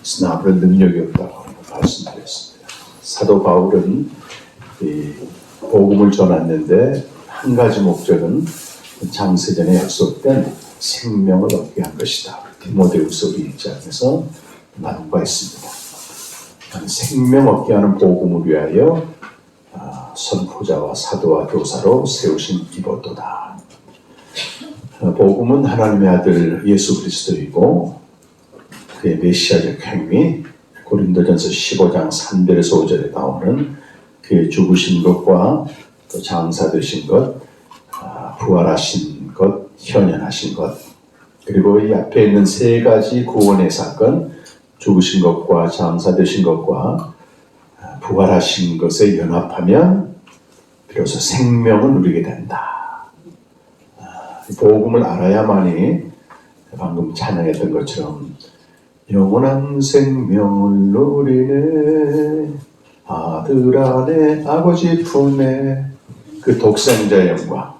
그러나 아무런 능력이 없다고 말씀드렸습니다. 사도 바울은 이 복음을 전했는데 한 가지 목적은 장세전에 약속된 생명을 얻게 한 것이다. 디모데후서 1장에서 나눈 바 있습니다. 생명 얻게 하는 복음을 위하여 선포자와 사도와 교사로 세우신 기도도다. 복음은 하나님의 아들 예수 그리스도이고 그의 메시아적 행위, 고린도전서 15장 3절에서 5절에 나오는 그의 죽으신 것과 또 장사되신 것, 부활하신 것, 현현하신 것, 그리고 이 앞에 있는 세 가지 구원의 사건, 죽으신 것과 장사되신 것과 부활하신 것에 연합하면 비로소 생명을 누리게 된다. 복음을 알아야만이 방금 찬양했던 것처럼 영원한 생명을 누리네 아들 안에 아버지 품에 그 독생자 영광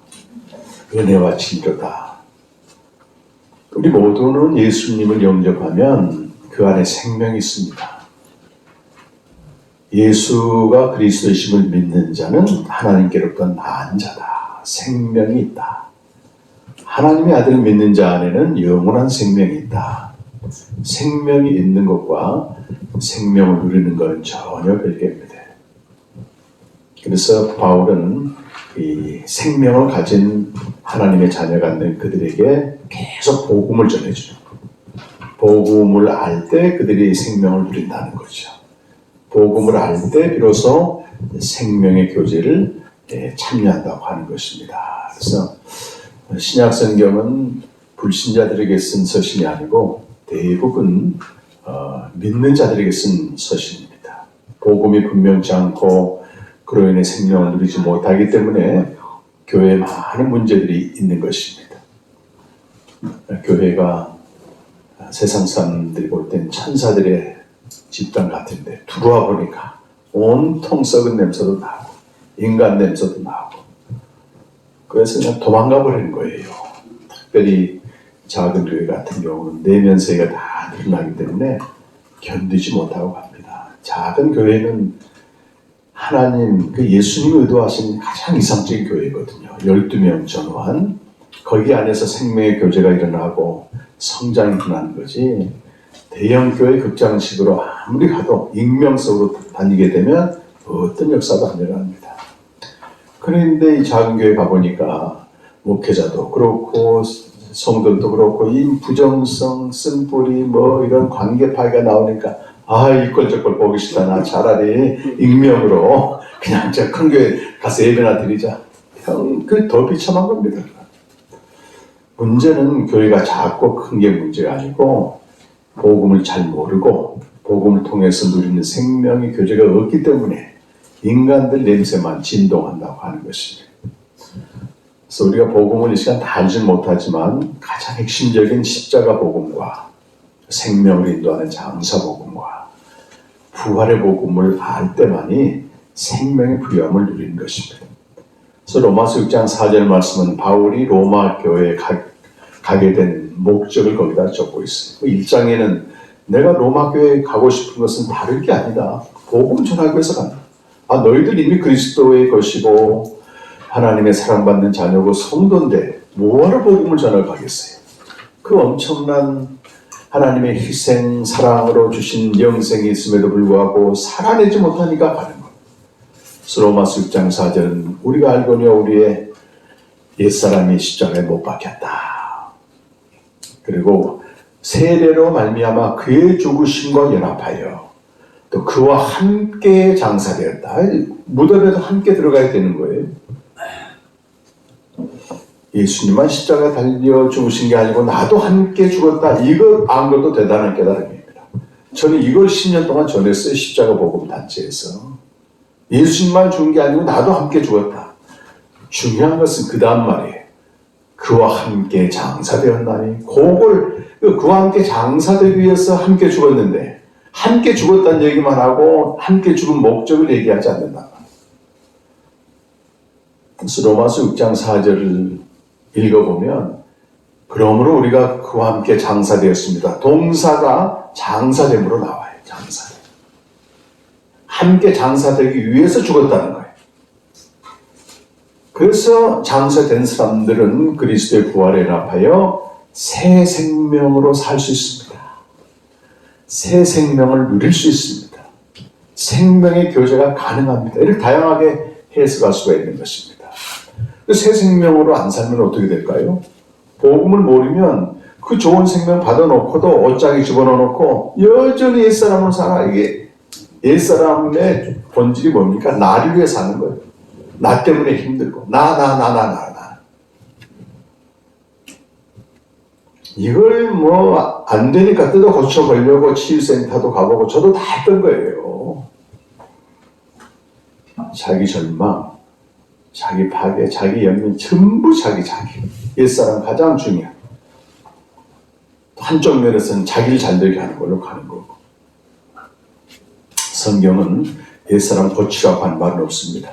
은혜와 진료다. 우리 모두는 예수님을 영접하면 그 안에 생명이 있습니다. 예수가 그리스도이심을 믿는 자는 하나님께로부터 난 자다. 생명이 있다. 하나님의 아들을 믿는 자 안에는 영원한 생명이 있다. 생명이 있는 것과 생명을 누리는 것은 전혀 별개입니다. 그래서 바울은 이 생명을 가진 하나님의 자녀가 된 그들에게 계속 복음을 전해주는 거예요. 복음을 알 때 그들이 생명을 누린다는 거죠. 복음을 알 때 비로소 생명의 교제를 참여한다고 하는 것입니다. 그래서 신약 성경은 불신자들에게 쓴 서신이 아니고 대부분 믿는 자들에게 쓴 서신입니다. 복음이 분명치 않고 그로 인해 생명을 누리지 못하기 때문에 교회에 많은 문제들이 있는 것입니다. 교회가 세상 사람들이 볼 땐 천사들의 집단 같은데 들어와 보니까 온통 썩은 냄새도 나고 인간 냄새도 나고 그래서 그냥 도망가 버리는 거예요. 특별히 작은 교회 같은 경우는 내면세가 다 드러나기 때문에 견디지 못하고 갑니다. 작은 교회는 하나님, 그 예수님이 의도하신 가장 이상적인 교회거든요. 12명 전후한 거기 안에서 생명의 교제가 일어나고 성장이 일어나는 거지. 대형 교회 극장식으로 아무리 가도 익명성으로 다니게 되면 어떤 역사도 안 일어납니다. 그런데 이 작은 교회 가보니까 목회자도 그렇고 성도도 그렇고 이 부정성, 쓴뿌리 뭐 이런 관계 파괴가 나오니까 이걸 저걸 보기 싫다. 나 차라리 익명으로 그냥 저 큰 교회 가서 예배나 드리자. 그 더 비참한 겁니다. 문제는 교회가 작고 큰 게 문제가 아니고 복음을 잘 모르고 복음을 통해서 누리는 생명의 교제가 없기 때문에 인간들 냄새만 진동한다고 하는 것입니다. 그래서 우리가 복음을 이 시간 다 알지 못하지만 가장 핵심적인 십자가 복음과 생명을 인도하는 장사 복음과 부활의 복음을 알 때만이 생명의 부유함을 누리는 것입니다. 그래서 로마서 6장 4절 말씀은 바울이 로마 교회에 가게 된 목적을 거기다 적고 있어요. 1장에는 내가 로마 교회에 가고 싶은 것은 다를 게 아니다. 복음 전하기 위해서 간다. 너희들 이미 그리스도의 것이고 하나님의 사랑받는 자녀고 성도인데 뭐하러 복음을 전하러 가겠어요? 그 엄청난 하나님의 희생, 사랑으로 주신 영생이 있음에도 불구하고 살아내지 못하니까 가는 거예요. 로마서 6장 4절은 우리가 알거니와 우리의 옛사람이 십자가에 못 박혔다. 그리고 세례로 말미암아 그의 죽으심과 연합하여 또 그와 함께 장사되었다. 무덤에도 함께 들어가야 되는 거예요. 예수님만 십자가에 달려 죽으신 게 아니고 나도 함께 죽었다. 이거 안 것도 대단한 깨달음입니다. 저는 이걸 10년 동안 전했어요. 십자가 복음 단체에서. 예수님만 죽은 게 아니고 나도 함께 죽었다. 중요한 것은 그 다음 말이에요. 그와 함께 장사되었나니 그와 함께 장사되기 위해서 함께 죽었는데 함께 죽었다는 얘기만 하고 함께 죽은 목적을 얘기하지 않는다. 그래서 로마서 6장 4절을 읽어보면 그러므로 우리가 그와 함께 장사되었습니다. 동사가 장사됨으로 나와요. 장사됨. 함께 장사되기 위해서 죽었다는 거예요. 그래서 장사된 사람들은 그리스도의 부활에 연합하여 새 생명으로 살 수 있습니다. 새 생명을 누릴 수 있습니다. 생명의 교제가 가능합니다. 이렇게 다양하게 해석할 수가 있는 것입니다. 새 생명으로 안 살면 어떻게 될까요? 복음을 모르면 그 좋은 생명 받아놓고도 옷장에 집어넣어놓고 여전히 옛사람으로 살아. 이게 옛사람의 본질이 뭡니까? 나를 위해 사는 거예요. 나 때문에 힘들고 나. 이걸 뭐 안 되니까 뜯어 고쳐보려고 치유센터도 가보고 저도 다 했던 거예요. 자기 절망, 자기 파괴, 자기 연민, 전부 자기. 옛사람 가장 중요한. 한쪽 면에서는 자기를 잘되게 하는 걸로 가는 거고. 성경은 옛사람 고치라고 한 말은 없습니다.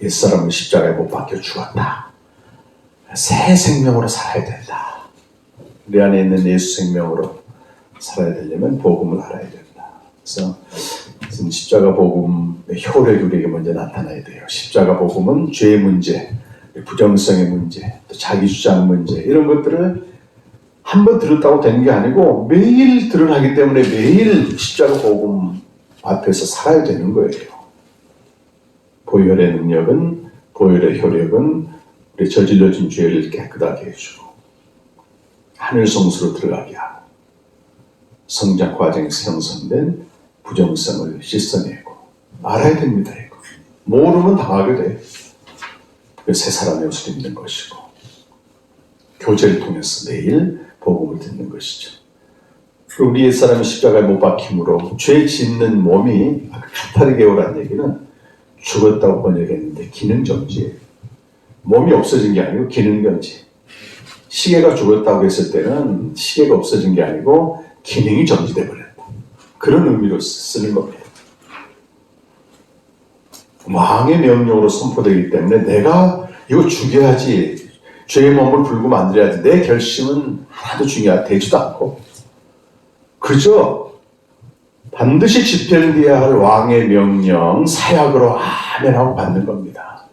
옛사람은 십자가에 못 박혀 죽었다. 새 생명으로 살아야 된다. 내 안에 있는 예수 생명으로 살아야 되려면 복음을 알아야 된다. 그래서 십자가 복음의 효력이 우리에게 먼저 나타나야 돼요. 십자가 복음은 죄의 문제, 부정성의 문제, 또 자기 주장 문제 이런 것들을 한번 들었다고 되는 게 아니고 매일 드러나기 때문에 매일 십자가 복음 앞에서 살아야 되는 거예요. 보혈의 능력은, 보혈의 효력은 우리 저질러진 죄를 깨끗하게 해주고 하늘 성수로 들어가게 하고 성장 과정에서 형성된 부정성을 씻어내고 알아야 됩니다. 이거. 모르면 당하게 돼. 새 사람의 옷을 입는 것이고 교제를 통해서 매일 복음을 듣는 것이죠. 우리 옛사람이 십자가에 못 박힘으로 죄 짓는 몸이 카타르게오라는 얘기는 죽었다고 번역했는데 기능정지예요. 몸이 없어진 게 아니고 기능정지. 시계가 죽었다고 했을 때는 시계가 없어진 게 아니고 기능이 정지돼 버렸다. 그런 의미로 쓰는 겁니다. 왕의 명령으로 선포되기 때문에 내가 이거 죽여야지, 죄의 몸을 불고 만들어야지, 내 결심은 하나도 되지도 않고 그저 반드시 집행되어야 할 왕의 명령 사약으로 아멘하고 받는 겁니다.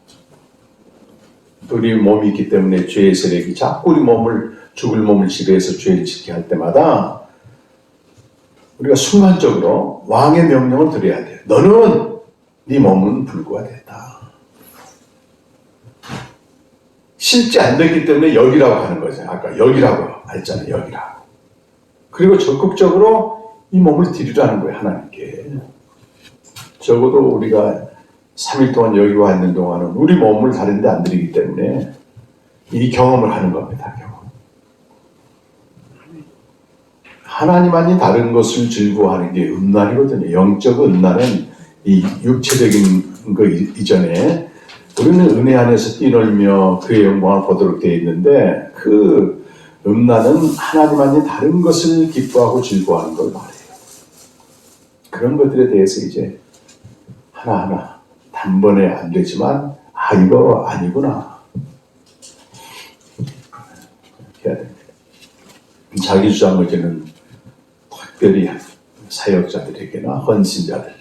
우리 몸이 있기 때문에 죄의 세력이 자꾸 우리 죽을 몸을 지배해서 죄를 짓게 할 때마다 우리가 순간적으로 왕의 명령을 드려야 돼요. 너는 네 몸은 불구하겠다. 실제 안 됐기 때문에 여기라고 하는 거죠. 아까 여기라고 했잖아요. 여기라고. 그리고 적극적으로 이 몸을 드리라는 거예요. 하나님께. 적어도 우리가 3일 동안 여기 와 있는 동안은 우리 몸을 다른 데 안 드리기 때문에 이 경험을 하는 겁니다. 경험. 하나님만이 다른 것을 즐거워하는 게 음란이거든요. 영적 음란은 이 육체적인 거 이전에 우리는 은혜 안에서 뛰놀며 그의 영광을 보도록 되어 있는데 그 음란은 하나님만이 다른 것을 기뻐하고 즐거워하는 걸 말해요. 그런 것들에 대해서 이제 하나하나 단번에 안 되지만 이거 아니구나 해야 됩니다. 자기 주장 의지는 특별히 사역자들에게나 헌신자들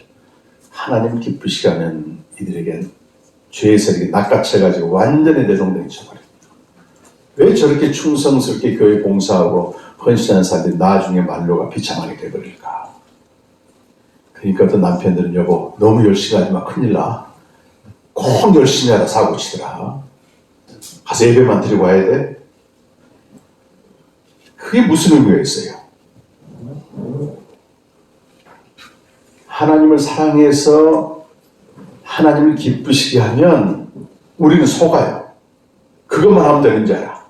하나님 기쁘시게 하는 이들에게 죄의 세력이 낚아채가지고 완전히 내동댕이 쳐버립니다. 왜 저렇게 충성스럽게 교회 봉사하고 헌신하는 사람들이 나중에 말로가 비참하게 되버릴까? 그러니까 어떤 남편들은 여보 너무 열심히 하지 마 큰일 나. 꼭 열심히 하라 사고 치더라. 가서 예배만 드리고 와야 돼? 그게 무슨 의미가 있어요? 하나님을 사랑해서 하나님을 기쁘시게 하면 우리는 속아요. 그것만 하면 되는 줄 알아.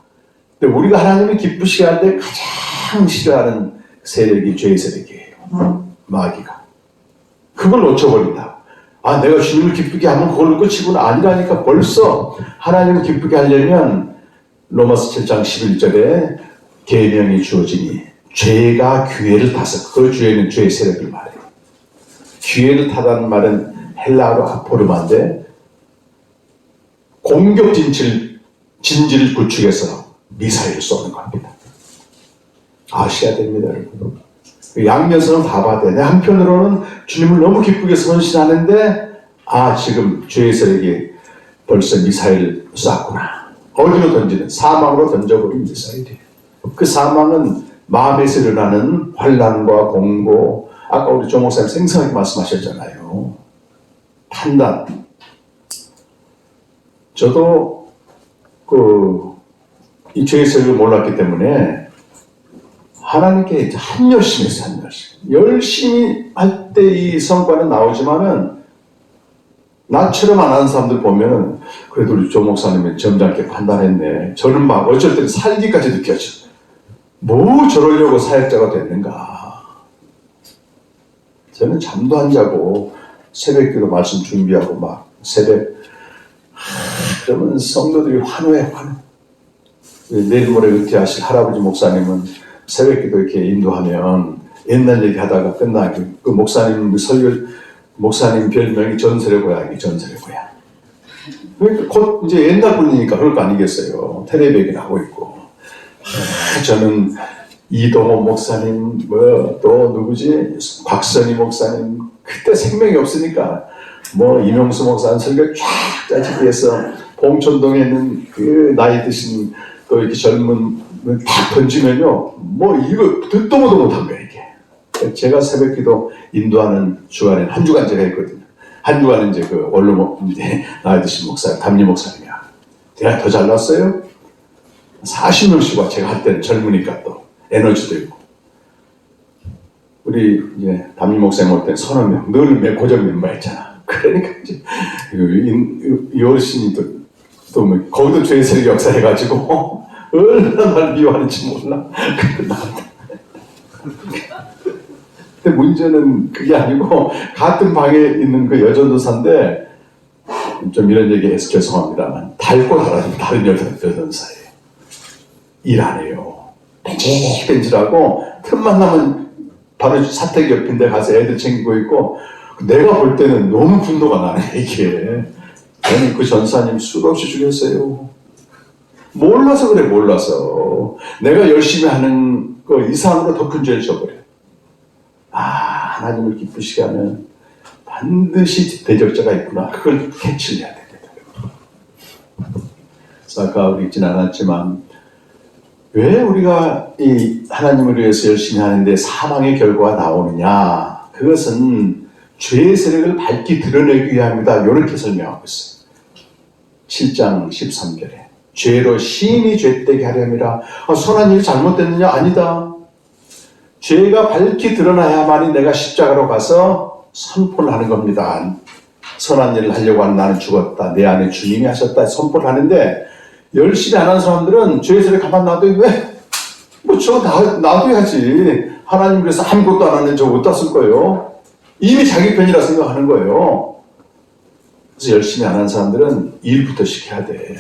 근데 우리가 하나님을 기쁘시게 할 때 가장 싫어하는 세력이 죄의 세력이에요. 마귀가. 그걸 놓쳐버린다. 내가 주님을 기쁘게 하면 그걸로 끝이구나. 아니라니까. 벌써 하나님을 기쁘게 하려면 로마서 7장 11절에 계명이 주어지니 죄가 기회를 타서 그 죄는 죄의 세력을 말해요. 기회를 타다는 말은 헬라어로 아포르마인데 공격 진지를 구축해서 미사일을 쏘는 겁니다. 아셔야 됩니다, 여러분. 양면성은 다 봐야 돼. 내 한편으로는 주님을 너무 기쁘게 선신하는데, 지금 죄의 세력이 벌써 미사일을 쐈구나. 어디로 던지는? 사망으로 던져버린 미사일이에요. 그 사망은 마음에서 일어나는 환난과 공고, 아까 우리 조 목사님 생생하게 말씀하셨잖아요. 판단. 저도 이 죄의 세력을 몰랐기 때문에 하나님께 이제 한 열심히 했어요. 한 열심히. 열심히 할 때 이 성과는 나오지만은 나처럼 안 하는 사람들 보면은 그래도 우리 조 목사님은 점잖게 판단했네. 저는 막 어쩔 때는 살기까지 느껴져. 뭐 저러려고 사역자가 됐는가. 저는 잠도 안 자고 새벽기도 말씀 준비하고 막 새벽 그러면 성도들이 환호해. 내일 모레 은퇴하실 할아버지 목사님은 새벽기도 이렇게 인도하면 옛날 얘기하다가 끝나고 그 목사님 목사님 별명이 전설의 고향이 전설의 고향. 그러니까 곧 이제 옛날 분이니까 그럴 거 아니겠어요. 텔레비전 하고 있고. 저는 이동호 목사님, 또 누구지? 곽선희 목사님, 그때 생명이 없으니까, 이명수 목사님 설교 쫙 짜집기 해서, 봉천동에 있는 그 나이 드신, 또 이렇게 젊은, 딱 던지면요, 이거 듣도 보도 못한 거예요, 이게. 제가 새벽 기도 인도하는 주간에는 한 주간 제가 했거든요. 한 주간은 이제 나이 드신 목사님, 담임 목사님이야. 내가 더 잘났어요? 40명씩 와. 제가 할 때는 젊으니까 또 에너지도 있고. 우리 이제 담임 목사님 올 때는 서너 명, 늘 고정 멤버였잖아. 그러니까 이제 이 어르신이 또 거기도 죄의 세력 역사해가지고 얼마나 날 미워하는지 몰라. 근데 문제는 그게 아니고 같은 방에 있는 그 여전도사인데 좀 이런 얘기해서 죄송합니다만 닳고 다른 여전사예요. 일 안 해요. 뺀질뺀질하고 틈만 나면 바로 사택 옆인데 가서 애들 챙기고 있고 내가 볼 때는 너무 분노가 나네 이게. 저는 그 전사님 수없이 죽였어요. 몰라서 그래. 몰라서. 내가 열심히 하는 거 이상으로 더 큰 죄를 져버려. 하나님을 기쁘시게 하면 반드시 대적자가 있구나. 그걸 캐치를 해야 됩니다. 그래서 아까 우리 읽진 않았지만 왜 우리가 이 하나님을 위해서 열심히 하는데 사망의 결과가 나오느냐? 그것은 죄의 세력을 밝히 드러내기 위함이다. 이렇게 설명하고 있어요. 7장 13절에 죄로 심히 죄되게 하려니라. 선한 일이 잘못됐느냐? 아니다. 죄가 밝히 드러나야만이 내가 십자가로 가서 선포를 하는 겁니다. 선한 일을 하려고 하는 나는 죽었다. 내 안에 주님이 하셨다. 선포를 하는데 열심히 안 하는 사람들은 죄의 세력을 가만 놔둬. 왜? 저거 놔둬야지. 하나님 그래서 아무것도 안 하는데 저거 어디다 쓸 거예요? 이미 자기 편이라 생각하는 거예요. 그래서 열심히 안 하는 사람들은 일부터 시켜야 돼.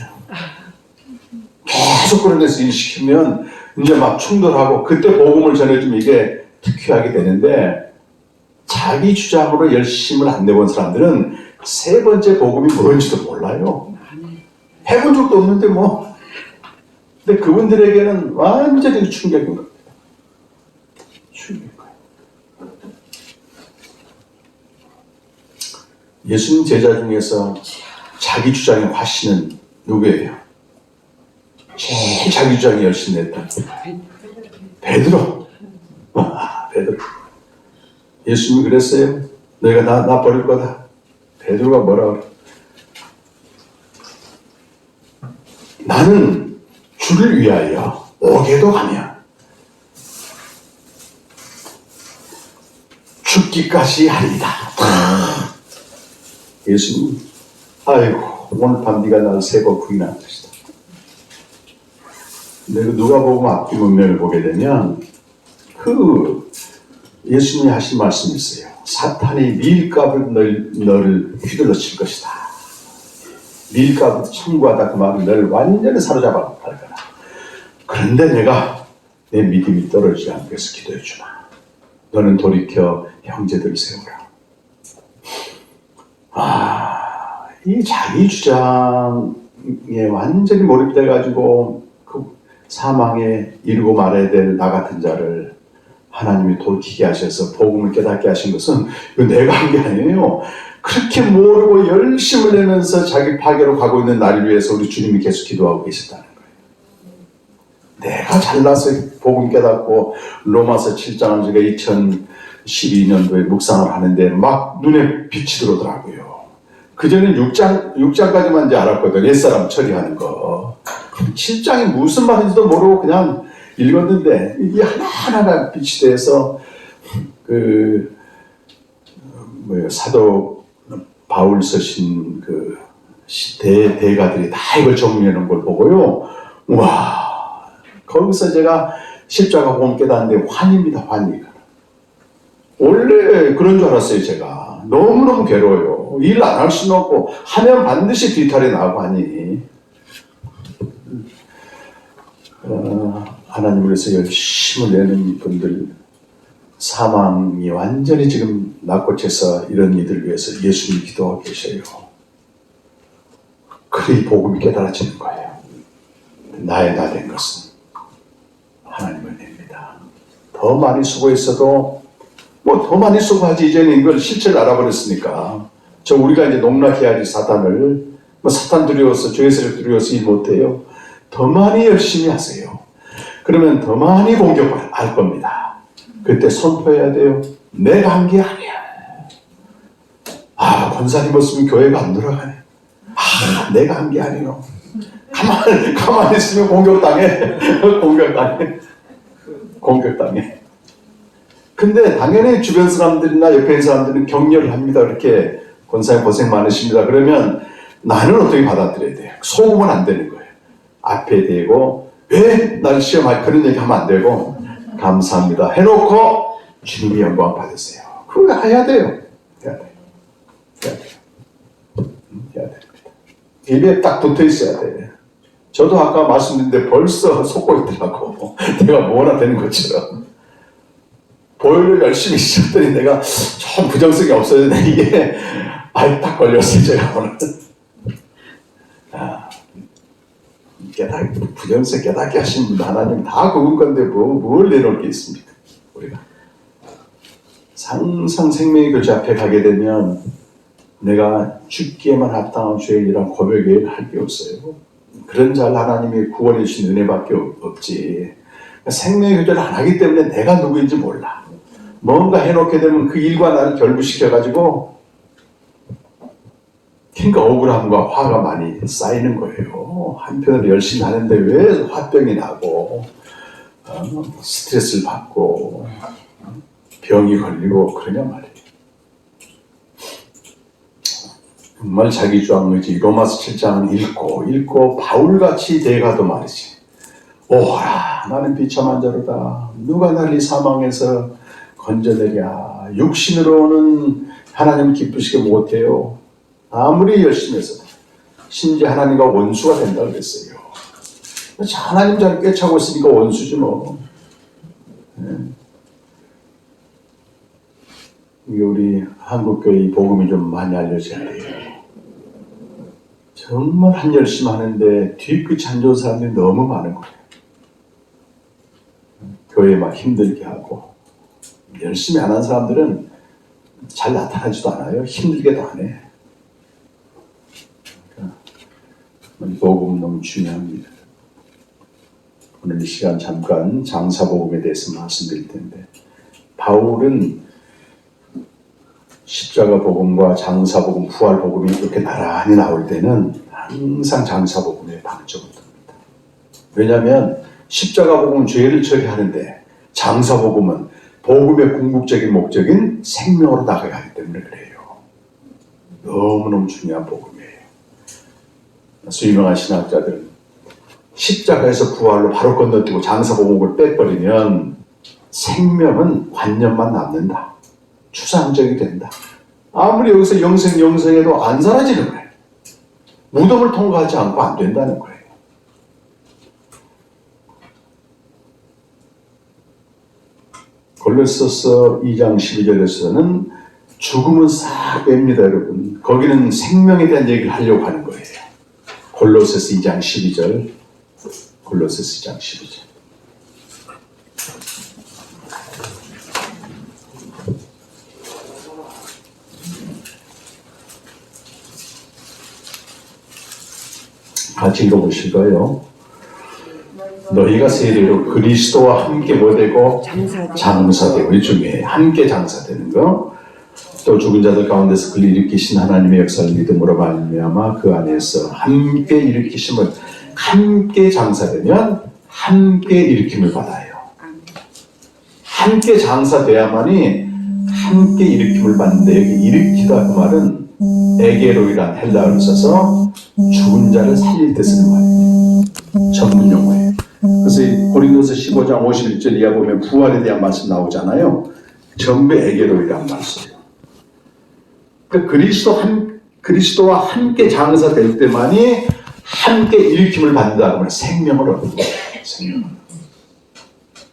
계속 그런 데서 일 시키면 이제 막 충돌하고 그때 복음을 전해주면 이게 특효하게 되는데 자기 주장으로 열심을 안 내본 사람들은 세 번째 복음이 뭔지도 몰라요. 해본 적도 없는데 근데 그분들에게는 완전히 충격인 겁니다. 충격인 거예요. 예수님 제자 중에서 자기 주장의 화신은 누구예요? 제일 자기 주장이 열심히 냈던 베드로. 베드로. 예수님이 그랬어요. 너희가 나 버릴 거다. 베드로가 뭐라 그래? 나는 주를 위하여 옥에도 가면 죽기까지 하리이다. 예수님, 아이고 오늘 밤 네가 나를 세 번 부인한 것이다. 내가 누가복음 앞뒤 문면을 보게 되면 그 예수님이 하신 말씀이 있어요. 사탄이 밀가루 너를 휘둘러 칠 것이다. 밀가루 청구하다 그 말은 너를 완전히 사로잡아 갈 거다. 그런데 내가 내 믿음이 떨어지지 않게 해서 기도해 주마. 너는 돌이켜 형제들을 세우라. 이 자기 주장에 완전히 몰입돼가지고 사망에 이르고 말아야 될 나 같은 자를 하나님이 돌이키게 하셔서 복음을 깨닫게 하신 것은 이거 내가 한 게 아니에요. 그렇게 모르고 열심을 내면서 자기 파괴로 가고 있는 나를 위해서 우리 주님이 계속 기도하고 계셨다는 거예요. 내가 잘나서 복음 깨닫고 로마서 7장을 제가 2012년도에 묵상을 하는데 막 눈에 빛이 들어오더라고요. 그전엔 6장까지만 이제 알았거든. 옛사람 처리하는 거. 7장이 무슨 말인지도 모르고 그냥 읽었는데 이게 하나하나가 빛이 돼서 사도 바울 쓰신 대가들이 다 이걸 정리해 놓은 걸 보고요. 와, 거기서 제가 십자가 복음 깨닫는데 환입니다, 환희. 원래 그런 줄 알았어요, 제가. 너무너무 괴로워요. 일 안 할 수는 없고, 하면 반드시 뒤탈이 나고 하니. 하나님을 위해서 열심을 내는 분들, 사망이 완전히 지금 낙고쳐서 이런 이들을 위해서 예수님이 기도하고 계셔요. 그리 복음이 깨달아지는 거예요. 나의 나 된 것은 하나님을 냅니다. 더 많이 수고했어도 더 많이 수고하지. 이제는 이걸 실체를 알아버렸으니까. 우리가 이제 농락해야지 사탄을. 사탄 두려워서, 죄의 세력 두려워서 일 못해요. 더 많이 열심히 하세요. 그러면 더 많이 공격할 겁니다. 그때 선포해야 돼요. 내가 한 게 아니야. 권사님 없으면 교회가 안 돌아가네. 내가 한 게 아니요. 가만히 있으면 공격당해. 공격당해. 근데 당연히 주변 사람들이나 옆에 있는 사람들은 격려를 합니다. 이렇게 권사님 고생 많으십니다. 그러면 나는 어떻게 받아들여야 돼요? 속으면 안 되는 거예요. 앞에 대고 왜 날 시험할 그런 얘기 하면 안 되고 감사합니다 해놓고 주님의 영광 받으세요. 그거 해야 돼요. 해야 됩니다. 입에 딱 붙어 있어야 돼. 저도 아까 말씀드렸는데 벌써 속고 있더라고. 내가 뭐나 되는 것처럼. 보혈을 열심히 시켰더니 내가 좀 부정성이 없어졌는데 이게 딱 걸렸어요. 제가 오늘. 부정성 깨닫게 하신 분 하나님 다 그분 건데 뭘 내놓을 게 있습니까? 우리가 항상 생명의 교제 앞에 가게 되면 내가 죽기에만 합당한 죄인이란 고백을 할 게 없어요. 그런 자를 하나님이 구원해 주신 은혜밖에 없지. 생명의 교제를 안 하기 때문에 내가 누구인지 몰라. 뭔가 해놓게 되면 그 일과 나를 결부시켜가지고 그러니까 억울함과 화가 많이 쌓이는 거예요. 한편으로 열심히 하는데 왜 화병이 나고 스트레스를 받고 병이 걸리고 그러냐 말이에요. 정말 자기 주장 의지 로마서 7장은 읽고 바울같이 돼가도 말이지. 오라 나는 비참한 자로다. 누가 날 이 사망에서 건져내랴. 육신으로는 하나님을 기쁘시게 못해요. 아무리 열심히 해서 심지어 하나님과 원수가 된다고 그랬어요. 하나님 자를 꿰차고 있으니까 원수지 뭐. 이게 우리 한국교회 복음이 좀 많이 알려져야 돼요. 정말 한 열심히 하는데 뒤끝이 안 좋은 사람들이 너무 많은 거예요. 교회 막 힘들게 하고 열심히 안 한 사람들은 잘 나타나지도 않아요. 힘들게도 안 해. 복음 너무 중요합니다. 오늘 이 시간 잠깐 장사복음에 대해서 말씀드릴 텐데 바울은 십자가 복음과 장사복음, 부활복음이 이렇게 나란히 나올 때는 항상 장사복음에 방점을 둡니다. 왜냐하면 십자가 복음은 죄를 처리하는데 장사복음은 복음의 궁극적인 목적인 생명으로 나가야 하기 때문에 그래요. 너무너무 중요한 복음이에요. 유명한 신학자들은 십자가에서 부활로 바로 건너뛰고 장사복음을 빼버리면 생명은 관념만 남는다. 추상적이 된다. 아무리 여기서 영생해도 안 사라지는 거예요. 무덤을 통과하지 않고 안 된다는 거예요. 골로새서 2장 12절에서는 죽음은 싹 뺍니다, 여러분. 거기는 생명에 대한 얘기를 하려고 하는 거예요. 골로새서 2장 12절 골로새서 2장 12절. 같이 읽어보실까요? 너희가 세례로 그리스도와 함께 뭐되고 장사되고, 이 중에 함께 장사되는 거, 또 죽은 자들 가운데서 그를 일으키신 하나님의 역사를 믿음으로 말미암아 그 안에서 함께 일으키심을, 함께 장사되면 함께 일으킴을 받아요. 함께 장사돼야만이 함께 일으킴을 받는데, 여기 일으키다 그 말은 에게로이란 헬라어를 써서 죽은 자를 살릴 때 쓰는 말이에요. 전문 용어예요. 그래서 고린도서 15장 51절 이하 보면 부활에 대한 말씀 나오잖아요. 전부 에게로이란 말씀이에요. 그러니까 그리스도와 함께 장사될 때만이 함께 일으킴을 받는다 그러면 생명을 얻는 거예요. 생명을.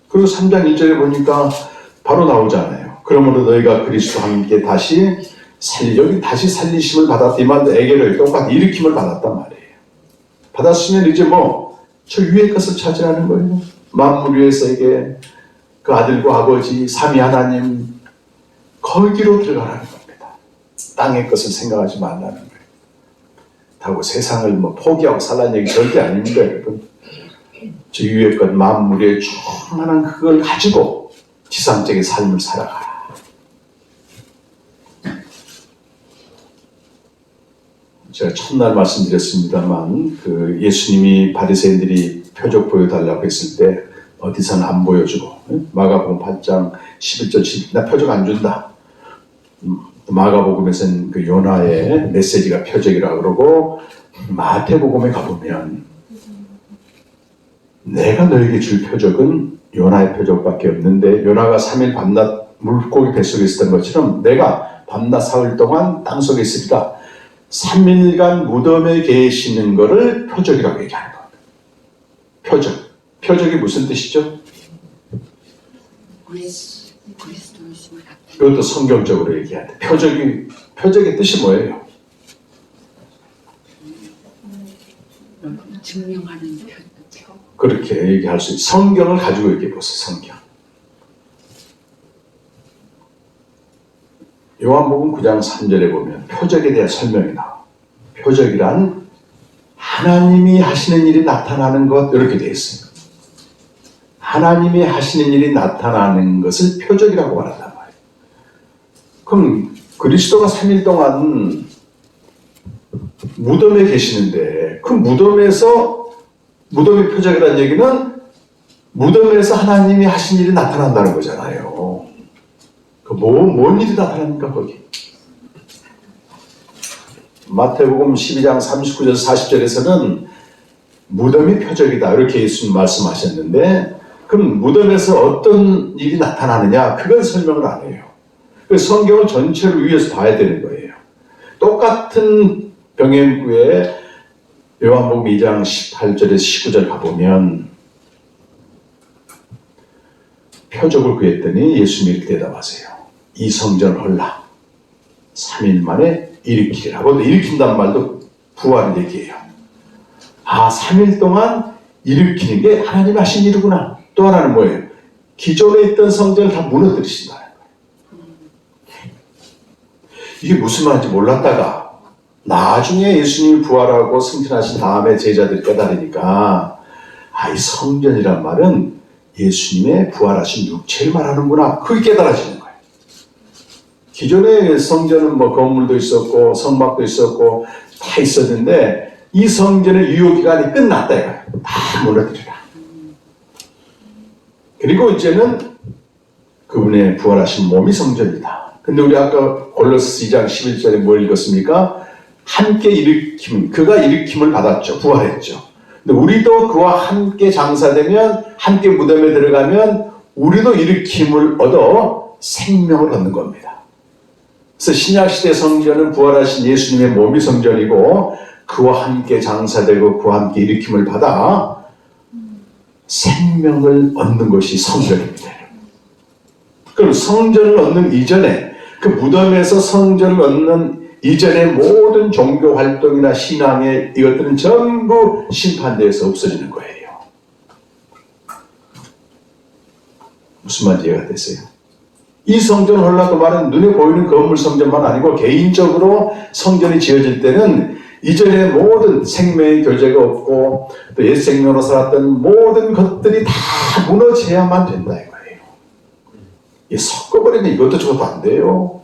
그리고 3장 1절에 보니까 바로 나오잖아요. 그러므로 너희가 그리스도와 함께 다시 여기 다시 살리심을 받았지만 에게로이 똑같이 일으킴을 받았단 말이에요. 받았으면 이제 저 위의 것을 찾으라는 거예요. 만물 위에서 이게 그 아들과 아버지 삼위 하나님 거기로 들어가라는 겁니다. 땅의 것을 생각하지 말라는 거예요. 다고 세상을 포기하고 살라는 얘기 절대 아닙니다, 여러분. 저 위의 것 만물의 충만한 그걸 가지고 지상적인 삶을 살아가라. 제가 첫날 말씀드렸습니다만 그 예수님이 바리새인들이 표적 보여달라고 했을 때 어디서는 안 보여주고, 마가복음 8장 11절 12절 나 표적 안 준다. 마가복음에서는 그 요나의 메시지가 표적이라고 그러고, 마태복음에 가보면 내가 너에게 줄 표적은 요나의 표적밖에 없는데, 요나가 3일 밤낮 물고기 뱃속에 있었던 것처럼 내가 밤낮 사흘 동안 땅속에 있으리라. 3일간 무덤에 계시는 것을 표적이라고 얘기하는 겁니다. 표적. 표적이 무슨 뜻이죠? 이것도 성경적으로 얘기하는데 표적의 뜻이 뭐예요? 증명하는 표적. 그렇게 얘기할 수 있어요. 성경을 가지고 얘기해 보세요. 성경. 요한복음 9장 3절에 보면 표적에 대한 설명이 나와요. 표적이란 하나님이 하시는 일이 나타나는 것, 이렇게 되어 있어요. 하나님이 하시는 일이 나타나는 것을 표적이라고 말한단 말이에요. 그럼 그리스도가 3일 동안 무덤에 계시는데, 그 무덤이 표적이라는 얘기는 무덤에서 하나님이 하신 일이 나타난다는 거잖아요. 뭔 일이 나타납니까, 거기? 마태복음 12장 39절 40절에서는 무덤이 표적이다, 이렇게 예수님 말씀하셨는데, 그럼 무덤에서 어떤 일이 나타나느냐, 그건 설명을 안 해요. 그래서 성경을 전체를 위해서 봐야 되는 거예요. 똑같은 병행구에 요한복음 2장 18절에서 19절 가보면 표적을 구했더니 예수님이 이렇게 대답하세요. 이 성전을 헐라 3일 만에 일으키라고. 일으킨다는 말도 부활을 얘기해요. 3일 동안 일으키는 게 하나님 하신 일이구나. 또 하나는 뭐예요? 기존에 있던 성전을 다 무너뜨리신다는 거예요. 이게 무슨 말인지 몰랐다가 나중에 예수님이 부활하고 승천하신 다음에 제자들이 깨달으니까 이 성전이란 말은 예수님의 부활하신 육체를 말하는구나. 그게 깨달아지는 거예요. 기존의 성전은 건물도 있었고 성막도 있었고 다 있었는데, 이 성전의 유효기간이 끝났다 이거예요. 다 무너뜨리라. 그리고 이제는 그분의 부활하신 몸이 성전이다. 근데 우리 아까 골로새 2장 11절에 뭘 읽었습니까? 함께 일으킴, 그가 일으킴을 받았죠. 부활했죠. 근데 우리도 그와 함께 장사되면, 함께 무덤에 들어가면 우리도 일으킴을 얻어 생명을 얻는 겁니다. 그래서 신약시대 성전은 부활하신 예수님의 몸이 성전이고, 그와 함께 장사되고 그와 함께 일으킴을 받아 생명을 얻는 것이 성전입니다. 그럼 성전을 얻는 이전에, 그 무덤에서 성전을 얻는 이전의 모든 종교 활동이나 신앙의 이것들은 전부 심판대에서 없어지는 거예요. 무슨 말인지 이해가 되세요? 이 성전 헐라 그 말은 눈에 보이는 건물 성전만 아니고 개인적으로 성전이 지어질 때는 이전에 모든 생명의 교제가 없고 또 옛 생명으로 살았던 모든 것들이 다 무너져야만 된다 이거예요. 이 섞어버리면 이것도 저것도 안 돼요.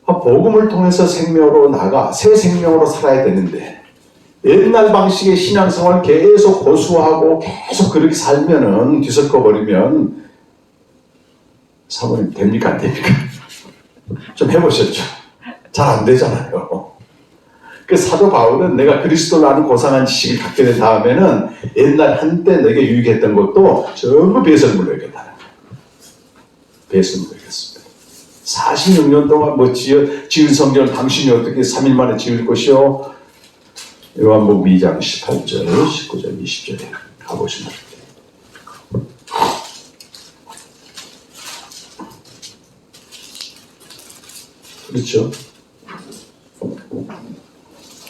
복음을 통해서 생명으로 나가 새 생명으로 살아야 되는데 옛날 방식의 신앙생활 계속 고수하고 계속 그렇게 살면은 뒤섞어버리면 사모님 됩니까 안 됩니까? 좀 해보셨죠? 잘 안 되잖아요. 그 사도 바울은 내가 그리스도를 아는 고상한 지식을 갖게 된 다음에는 옛날 한때 내게 유익했던 것도 전부 배설 물려야겠다는 거예요. 배설 물려야겠습니다. 46년 동안 지은 성전을 당신이 어떻게 3일 만에 지을 것이요? 요한복음 2장 18절, 19절, 20절에 가보시면 돼요. 그렇죠?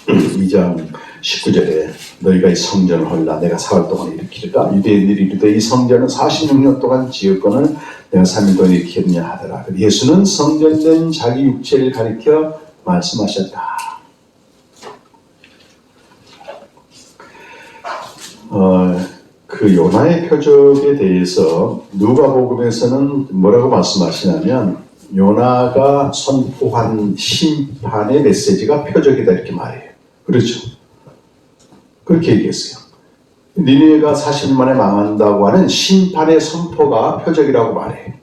2장 19절에 너희가 이 성전을 헐라 내가 사흘 동안 일으키리라 유대인들이 이르되 이 성전은 46년 동안 지었거늘 내가 3일 동안 일으켰냐 하더라. 예수는 성전된 자기 육체를 가리켜 말씀하셨다. 그 요나의 표적에 대해서 누가복음에서는 뭐라고 말씀하시냐면 요나가 선포한 심판의 메시지가 표적이다 이렇게 말해요. 그렇죠? 그렇게 얘기했어요. 니느웨가 40일 만에 망한다고 하는 심판의 선포가 표적이라고 말해요.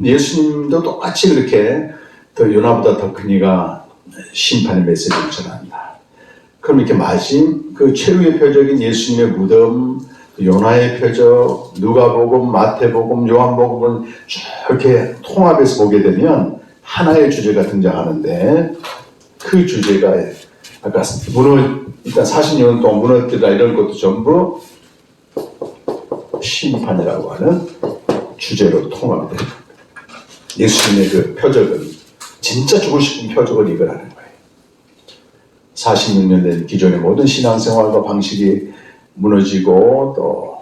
예수님도 똑같이 그렇게 더 요나보다 더 큰 이가 심판의 메시지를 전한다. 그럼 이렇게 마침 그 최후의 표적인 예수님의 무덤, 요나의 표적, 누가복음, 마태복음, 요한복음을 이렇게 통합해서 보게 되면 하나의 주제가 등장하는데 그 주제가 아까 일단 40년 동안 무너뜨리라 이런 것도 전부 심판이라고 하는 주제로 통합이 됩니다. 예수님의 그 표적은 진짜 주고 싶은 표적을 이거라는 거예요. 46년 된 기존의 모든 신앙생활과 방식이 무너지고 또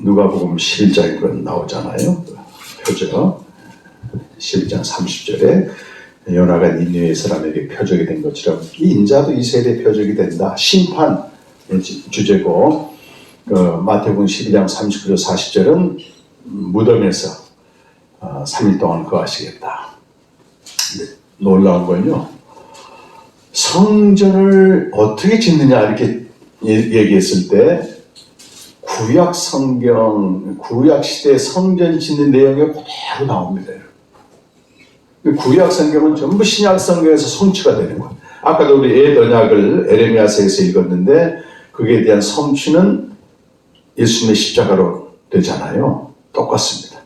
누가복음 11장에 나오잖아요. 표적 11장 30절에 요나가 니느웨 사람에게 표적이 된 것처럼 이 인자도 이 세대의 표적이 된다. 심판 주제고 마태복음 12장 39절 40절은 무덤에서 3일 동안 거하시겠다. 놀라운 건요. 성전을 어떻게 짓느냐 이렇게 얘기했을 때 구약 성경, 구약 시대 성전 짓는 내용이 그대로 나옵니다. 구약 성경은 전부 신약 성경에서 성취가 되는 거예요. 아까도 우리 언약을 에레미야서에서 읽었는데 거기에 대한 성취는 예수님의 십자가로 되잖아요. 똑같습니다.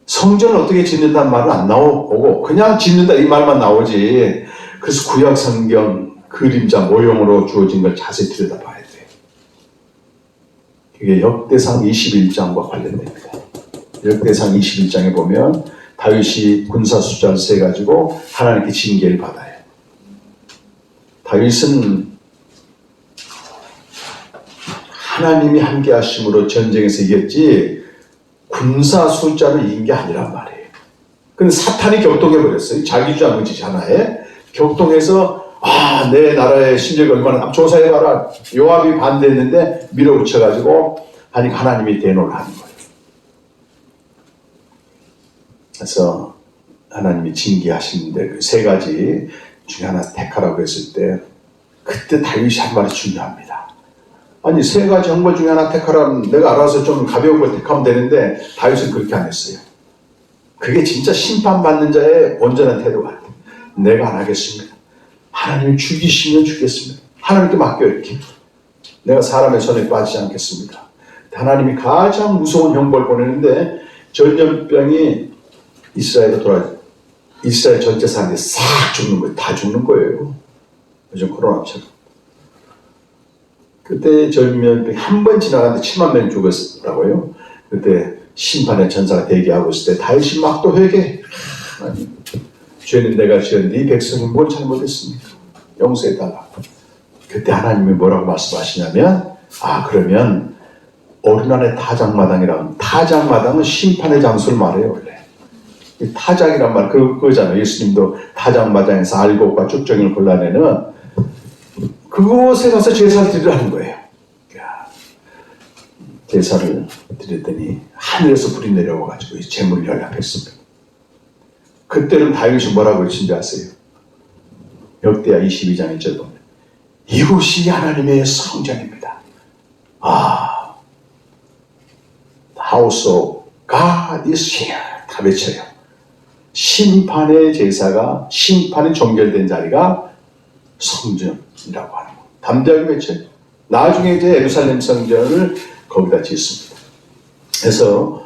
성전을 어떻게 짓는다는 말은 안 나오고 그냥 짓는다 이 말만 나오지. 그래서 구약 성경 그림자 모형으로 주어진 걸 자세히 들여다봐야 돼요. 그게 역대상 21장과 관련됩니다. 역대상 21장에 보면 다윗이 군사 숫자를 세가지고 하나님께 징계를 받아요. 다윗은 하나님이 함께 하심으로 전쟁에서 이겼지 군사 숫자를 이긴 게 아니란 말이에요. 근데 사탄이 격동해버렸어요. 자기 주장 의지 하나에 격동해서 내 나라의 실력이 얼마나 조사해봐라. 요압이 반대했는데 밀어붙여가지고 하니까 하나님이 대노를 하는 거예요. 그래서 하나님이 징계하시는데 그 세 가지 중에 하나 택하라고 했을 때 그때 다윗이 한 말이 중요합니다. 아니 세 가지 한 것 중에 하나 택하라면 내가 알아서 좀 가벼운 걸 택하면 되는데 다윗은 그렇게 안 했어요. 그게 진짜 심판받는 자의 온전한 태도 같아요. 내가 안 하겠습니다. 하나님이 죽이시면 죽겠습니다. 하나님께 맡겨 이렇게. 내가 사람의 손에 빠지지 않겠습니다. 하나님이 가장 무서운 형벌을 보내는데 전염병이 이스라엘 전체 사람들이 싹 죽는 거예요. 다 죽는 거예요. 요즘 코로나처럼. 그때 전염병이 한 번 지나갔는데 7만 명이 죽었다고요. 그때 심판의 전사가 대기하고 있을 때 다윗이 막 또 회개해. 하나님, 죄는 내가 지었는데 이 백성이 뭘 잘못했습니까? 용서해달라. 그때 하나님이 뭐라고 말씀하시냐면 그러면 어른안의 타작마당이라는, 타작마당은 심판의 장소를 말해요 원래. 이 타작이란 말 그거잖아요. 예수님도 타작마당에서 알곡과 쭉정이를 골라내는 그곳에 가서 제사를 드리라는 거예요. 제사를 드렸더니 하늘에서 불이 내려와가지고 재물을 연락했습니다. 그때는 다윗이 뭐라고 했는지 아세요? 역대하 22장 1절 보면 이곳이 하나님의 성전입니다. House of God is here. 다 외쳐요. 심판의 제사가, 심판이 종결된 자리가 성전이라고 하는 거. 담대하게 외쳐요. 나중에 이제 예루살렘 성전을 거기다 짓습니다. 그래서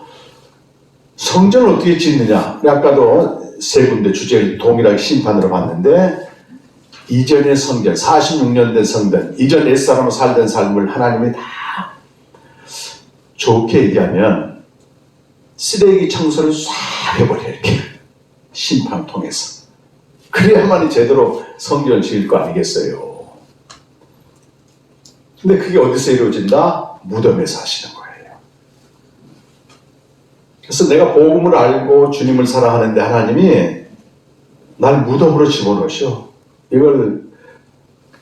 성전을 어떻게 짓느냐? 아까도 세 군데 주제를 동일하게 심판으로 봤는데 이전의 성전, 46년 된 성전, 이전 옛사람으로 살던 삶을 하나님이 다 좋게 얘기하면 쓰레기 청소를 싹 해버려 이렇게 심판을 통해서. 그래야만이 제대로 성전을 지을 거 아니겠어요. 근데 그게 어디서 이루어진다? 무덤에서 하시는 거예요. 그래서 내가 복음을 알고 주님을 사랑하는데 하나님이 날 무덤으로 집어넣으셔. 이걸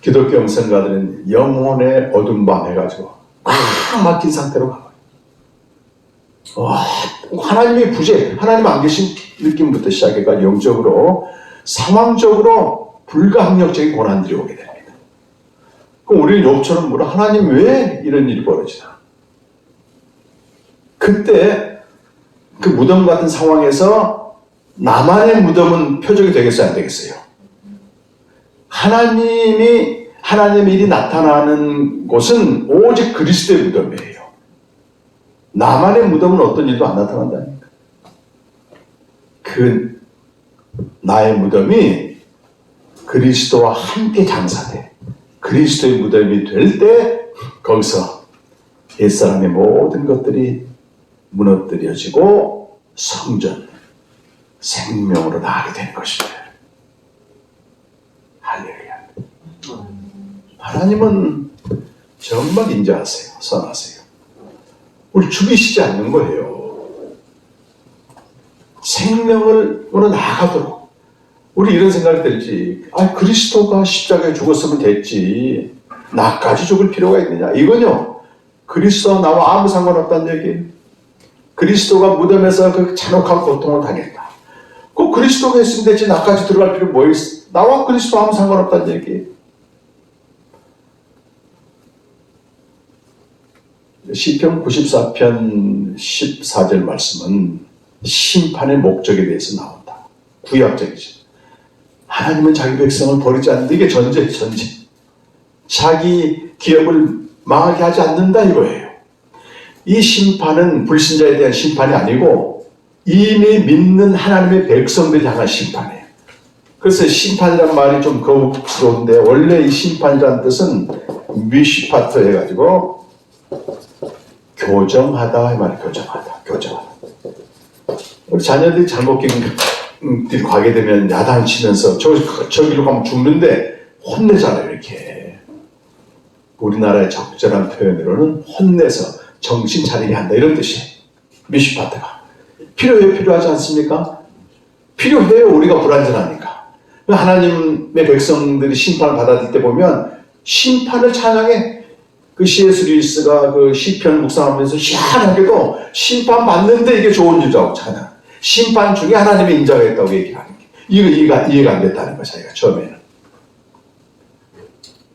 기독교 영성가들은 영혼의 어둠 밤 해가지고 꽉 막힌 상태로 가요. 하나님의 부재, 하나님 안 계신 느낌부터 시작해가 영적으로, 상황적으로 불가항력적인 고난들이 오게 됩니다. 그럼 우리는 욥처럼 물어, 하나님 왜 이런 일이 벌어지나? 그때 그 무덤 같은 상황에서 나만의 무덤은 표적이 되겠어요, 안 되겠어요? 하나님의 일이 나타나는 곳은 오직 그리스도의 무덤이에요. 나만의 무덤은 어떤 일도 안 나타난다니까. 그 나의 무덤이 그리스도와 함께 장사돼. 그리스도의 무덤이 될 때 거기서 옛사람의 모든 것들이 무너뜨려지고 성전, 생명으로 나가게 되는 것입니다. 할렐루야. 하나님은 정말 인자하세요. 선하세요. 우리 죽이시지 않는 거예요. 생명으로 나아가도록. 우리 이런 생각이 들지. 그리스도가 십자가에 죽었으면 됐지. 나까지 죽을 필요가 있느냐. 이건요, 그리스도와 나와 아무 상관없다는 얘기예요. 그리스도가 무덤에서 그 잔혹한 고통을 당했다. 그 그리스도가 했으면 됐지. 나까지 들어갈 필요 뭐 있어. 나와 그리스도 아무 상관없다는 얘기예요. 시편 94편 14절 말씀은 심판의 목적에 대해서 나온다. 구약적이죠. 하나님은 자기 백성을 버리지 않는다. 이게 전제. 자기 기업을 망하게 하지 않는다 이거예요. 이 심판은 불신자에 대한 심판이 아니고 이미 믿는 하나님의 백성들이 향한 심판이에요. 그래서 심판이라는 말이 좀 거북스러운데 원래 이 심판이라는 뜻은 미시파트 해가지고 교정하다 이 말이에요. 교정하다. 우리 자녀들이 잘못 길 가게 되면 야단치면서 저기로 가면 죽는데 혼내잖아요. 이렇게 우리나라의 적절한 표현으로는 혼내서 정신 차리게 한다 이런 뜻이에요. 미시파트가 필요하지 않습니까? 필요해요. 우리가 불완전하니까. 하나님의 백성들이 심판을 받아들일 때 보면 심판을 찬양해. 그 C.S. 루이스가 그 시편 묵상하면서 희한하게도 심판 받는데 이게 좋은 일이라고 찬양. 심판 중에 하나님의 인자가 있다고 얘기하는 게 이해가 안 됐다는 거야. 자기가 처음에는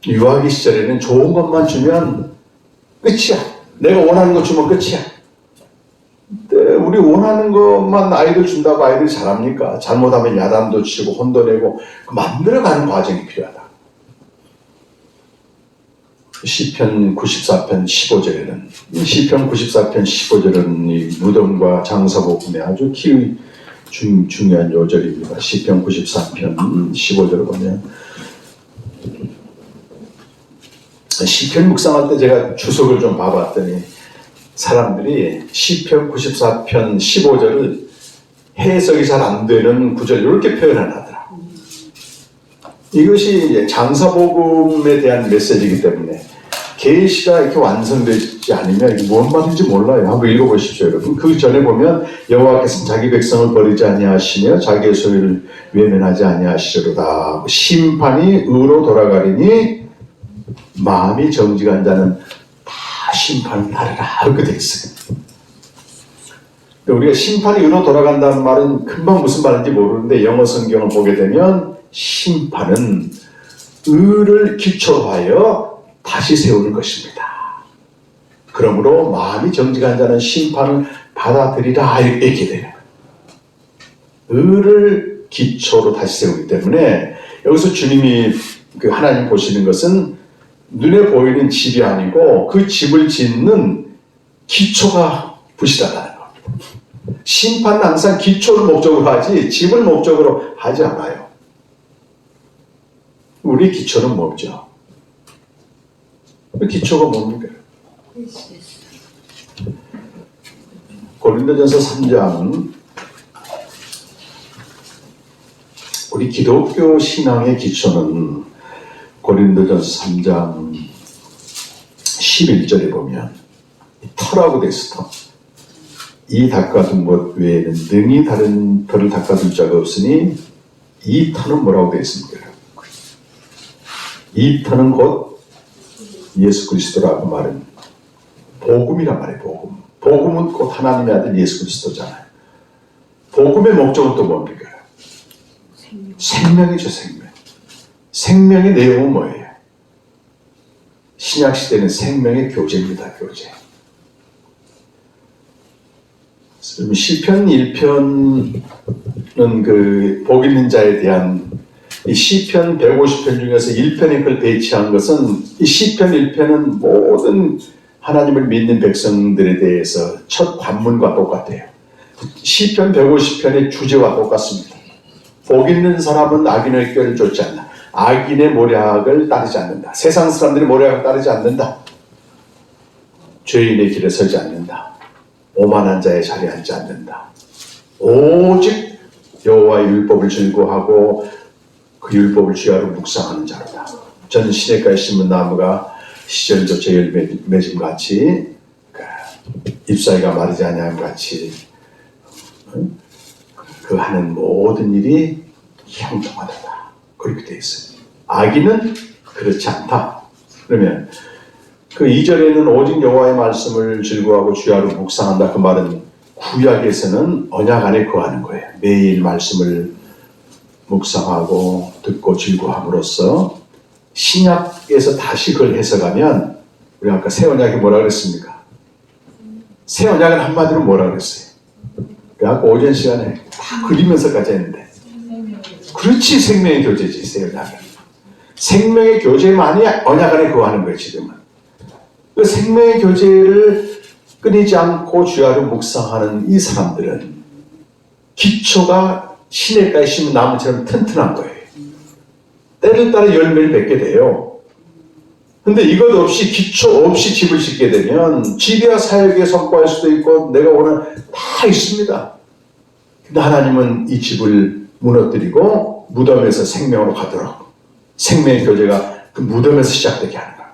유아기 시절에는 좋은 것만 주면 끝이야. 내가 원하는 거 주면 끝이야. 근데 우리 원하는 것만 아이들 준다고 아이들이 잘합니까? 잘못하면 야단도 치고 혼도 내고 만들어가는 과정이 필요하다. 시편 94편 15절에는 시편 94편 15절은 이 무덤과 장사복음의 아주 중요한 요절입니다. 시편 94편 15절을 보면 시편 묵상할 때 제가 주석을 좀 봐봤더니 사람들이 시편 94편 15절을 해석이 잘 안 되는 구절 이렇게 표현하더라. 이것이 이제 장사복음에 대한 메시지이기 때문에 계시가 이렇게 완성되지 않으면 이게 뭔 말인지 몰라요. 한번 읽어보십시오, 여러분. 그 전에 보면 여호와께서는 자기 백성을 버리지 아니하시며 자기의 소유를 외면하지 아니하시리로다. 심판이 의로 돌아가리니 마음이 정직한 자는 다 심판을 따르라. 이렇게 돼 있어요. 우리가 심판이 의로 돌아간다는 말은 금방 무슨 말인지 모르는데 영어 성경을 보게 되면 심판은 의를 기초로 하여 다시 세우는 것입니다. 그러므로 마음이 정직한 자는 심판을 받아들이라 이렇게 되는 거예요. 의를 기초로 다시 세우기 때문에 여기서 주님이 그 하나님 보시는 것은 눈에 보이는 집이 아니고 그 집을 짓는 기초가 부실하다는 겁니다. 심판은 항상 기초를 목적으로 하지 집을 목적으로 하지 않아요. 우리 기초는 뭐죠? 그 기초가 뭡니까? 고린도전서 3장 우리 기독교 신앙의 기초는 고린도전서 3장 11절에 보면 터라고 돼 있어. 이 닦아둔 것 외에는 능히 다른 터를 닦아둘 자가 없으니 이 터는 뭐라고 돼 있습니까? 이 터는 곧 예수 그리스도라고 말은 복음이란 말이에요. 복음. 복음은 곧 하나님의 아들 예수 그리스도잖아요. 복음의 목적은 또 뭡니까? 생명이죠, 생명. 생명의 내용은 뭐예요? 신약 시대는 생명의 교제입니다, 교제. 시편 1편은 그 복 있는 자에 대한 이 시편 150편 중에서 1편에 그걸 배치한 것은 이 시편 1편은 모든 하나님을 믿는 백성들에 대해서 첫 관문과 똑같아요. 시편 150편의 주제와 똑같습니다. 복 있는 사람은 악인의 꾀를 쫓지 않는다. 악인의 모략을 따르지 않는다. 세상 사람들의 모략을 따르지 않는다. 죄인의 길에 서지 않는다. 오만한 자의 자리에 앉지 않는다. 오직 여호와의 율법을 즐거워하고 그 율법을 주야로 묵상하는 자로다. 저는 시냇가에 심은 나무가 시절조차 열매 맺음 같이 잎사귀가 마르지 아니함 같이 그 하는 모든 일이 형통하다. 그렇게 되어 있어요. 악인은 그렇지 않다. 그러면 그 2절에는 오직 여호와의 말씀을 즐거워하고 주야로 묵상한다. 그 말은 구약에서는 언약 안에 거하는 거예요. 매일 말씀을 묵상하고 듣고 즐거워함으로써 신약에서 다시 그걸 해석하면 우리 아까 새 언약이 뭐라 그랬습니까? 새 언약은 한마디로 뭐라 그랬어요? 아까 오전 시간에 다 그리면서까지 했는데 그렇지 생명의 교제지 새 언약은. 생명의 교제만이 언약 안에 거하는 거예요 지금은. 그 생명의 교제를 끊이지 않고 주야로 묵상하는 이 사람들은 기초가 시냇가에 심은 나무처럼 튼튼한 거예요. 때를 따라 열매를 맺게 돼요. 근데 이것 없이 기초 없이 집을 짓게 되면 집이야 사역에 성과할 수도 있고 내가 원하는 다 있습니다. 근데 하나님은 이 집을 무너뜨리고 무덤에서 생명으로 가도록 생명의 교제가 그 무덤에서 시작되게 하는 겁니다.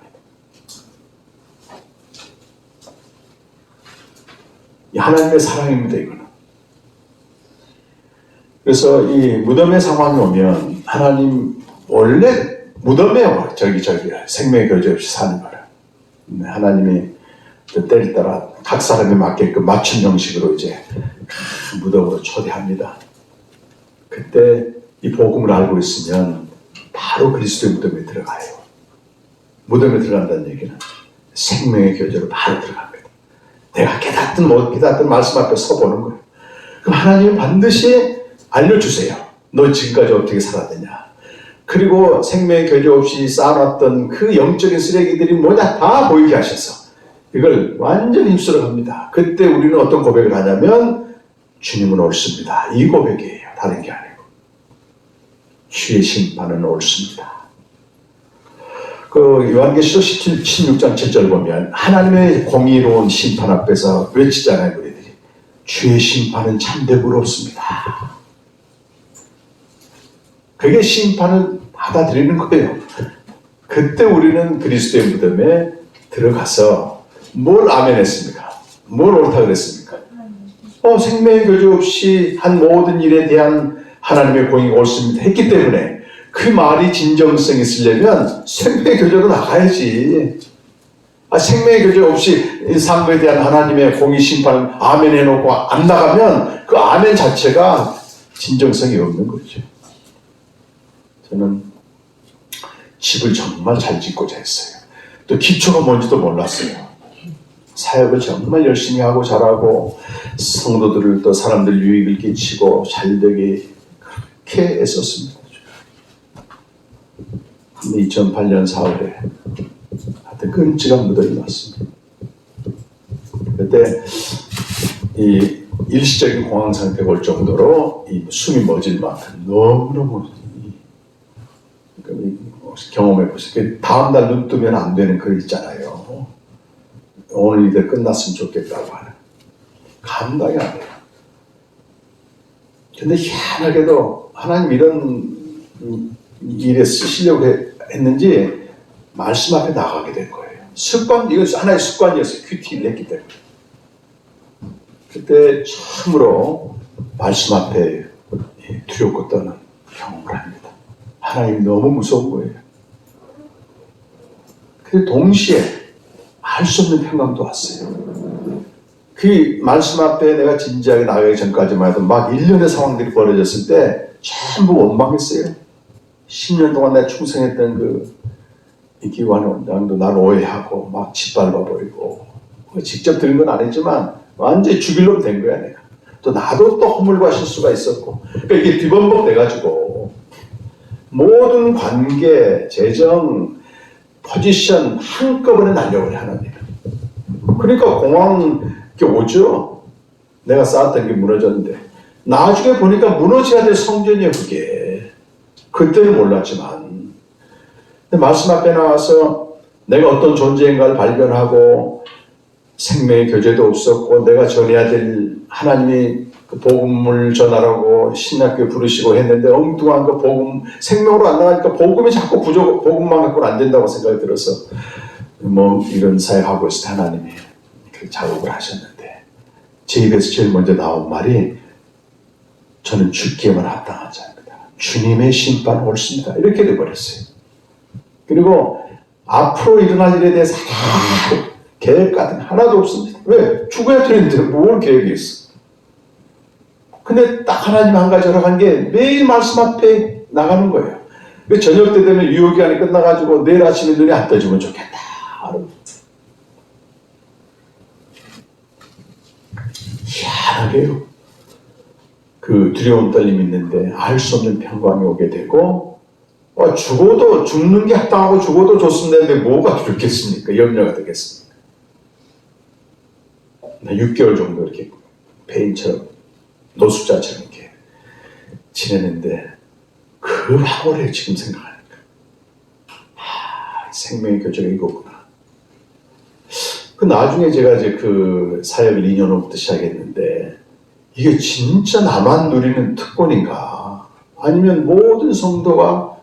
이 하나님의 사랑입니다, 이거는. 그래서 이 무덤의 상황이 오면 하나님 원래 무덤에 저기 생명의 교제 없이 사는 거라. 하나님이 때를 따라 각 사람에 맞게끔 맞춤 형식으로 이제 무덤으로 초대합니다. 그때 이 복음을 알고 있으면 바로 그리스도의 무덤에 들어가요. 무덤에 들어간다는 얘기는 생명의 교제로 바로 들어갑니다. 내가 깨닫든 못 깨닫든 말씀 앞에 서보는 거예요. 그럼 하나님은 반드시 알려주세요. 너 지금까지 어떻게 살았느냐. 그리고 생명의 교제 없이 쌓아놨던 그 영적인 쓰레기들이 뭐냐 다 보이게 하셔서 이걸 완전히 입술을 합니다. 그때 우리는 어떤 고백을 하냐면 주님은 옳습니다. 이 고백이에요. 다른 게 아니고. 주의 심판은 옳습니다. 그 요한계시록 16장 7절 보면 하나님의 공의로운 심판 앞에서 외치잖아요. 우리들이. 주의 심판은 참되고 옳습니다. 그게 심판을 받아들이는 거예요. 그때 우리는 그리스도의 무덤에 들어가서 뭘 아멘했습니까? 뭘 옳다 그랬습니까? 생명의 교제 없이 한 모든 일에 대한 하나님의 공의가 옳습니다 했기 때문에 그 말이 진정성이 있으려면 생명의 교제로 나가야지. 생명의 교제 없이 삶에 대한 하나님의 공의 심판을 아멘 해놓고 안 나가면 그 아멘 자체가 진정성이 없는 거죠. 저는 집을 정말 잘 짓고자 했어요. 또 기초가 뭔지도 몰랐어요. 사역을 정말 열심히 하고 잘하고 성도들을 또 사람들 유익을 끼치고 잘되게 그렇게 애썼습니다. 근데 2008년 4월에 하여튼 끔찍한 무더위 왔습니다. 그때 이 일시적인 공황 상태가 올 정도로 이 숨이 멎을 만큼 너무너무 경험해보세요. 다음 날 눈 뜨면 안 되는 글 있잖아요. 오늘 이들 끝났으면 좋겠다고 하는. 감당이 안 돼요. 근데 희한하게도 하나님 이런 일에 쓰시려고 했는지 말씀 앞에 나가게 된 거예요. 습관, 이건 하나의 습관이었어요. 큐티를 했기 때문에. 그때 참으로 말씀 앞에 두렵고 떠는 경험을 합니다. 하나님이 너무 무서운 거예요. 근데 동시에 알 수 없는 평강도 왔어요. 그 말씀 앞에 내가 진지하게 나가기 전까지만 해도 막 일련의 상황들이 벌어졌을 때 전부 원망했어요. 10년 동안 내가 충성했던 이 기관 원장도 나를 오해하고 막 짓밟아버리고 직접 들은 건 아니지만 완전히 죽일 놈 된 거야 내가. 또 나도 또 허물과 실수가 있었고 그러니까 이게 뒤범벅 돼가지고 모든 관계, 재정, 포지션 한꺼번에 날려버려 하나님. 그러니까 공황이 오죠. 내가 쌓았던 게 무너졌는데 나중에 보니까 무너져야 될 성전이에요 그게. 그때는 몰랐지만 근데 말씀 앞에 나와서 내가 어떤 존재인가를 발견하고 생명의 교제도 없었고 내가 전해야 될 하나님이 그 복음을 전하라고 신학교에 부르시고 했는데 엉뚱한 그 복음 생명으로 안 나가니까 복음이 자꾸 부족 복음만 갖고는 안 된다고 생각이 들어서 뭐 이런 사역하고 있을 때 하나님이 그 작업을 하셨는데 제 입에서 제일 먼저 나온 말이 저는 죽기에만 합당하지 않습니다. 주님의 심판 옳습니다. 이렇게 돼버렸어요. 그리고 앞으로 일어날 일에 대해서 계획 같은 하나도 없습니다. 왜? 죽어야 되는데 뭘 계획이 있어? 근데 딱 하나님 한 가지 허락한 게 매일 말씀 앞에 나가는 거예요. 저녁 때 되면 유효기간이 끝나가지고 내일 아침에 눈이 안 떠지면 좋겠다. 희한하게요. 그 두려움 떨림이 있는데 알 수 없는 평강이 오게 되고 죽어도 죽는 게 합당하고 죽어도 좋습니다. 근데 뭐가 그렇겠습니까? 염려가 되겠습니까? 6개월 정도 이렇게 폐인처럼 노숙자처럼 이렇게 지내는데 그 학월에 지금 생각하니까 생명의 교제가 이거구나. 그 나중에 제가 이제 그 사역을 2년 후부터 시작했는데 이게 진짜 나만 누리는 특권인가? 아니면 모든 성도가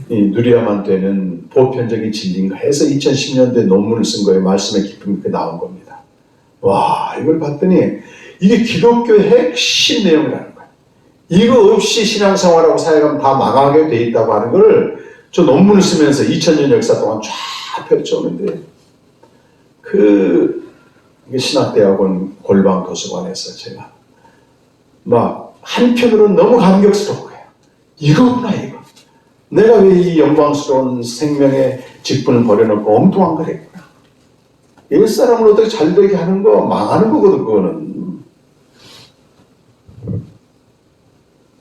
누려야만 되는 보편적인 진리인가 해서 2010년도에 논문을 쓴 거예요. 말씀의 깊음이 이렇게 나온 겁니다. 와, 이걸 봤더니 이게 기독교의 핵심 내용이라는 거예요. 이거 없이 신앙생활하고 사역하면 다 망하게 돼 있다고 하는 걸 저 논문을 쓰면서 2000년 역사 동안 쫙 펼쳐오는데 그 신학대학원 골방 도서관에서 제가 막 한편으로는 너무 감격스러운 거예요. 이거구나 이거. 내가 왜 이 영광스러운 생명의 직분을 버려놓고 엉뚱한 걸 했구나. 옛사람을 어떻게 잘되게 하는 거 망하는 거거든 그거는.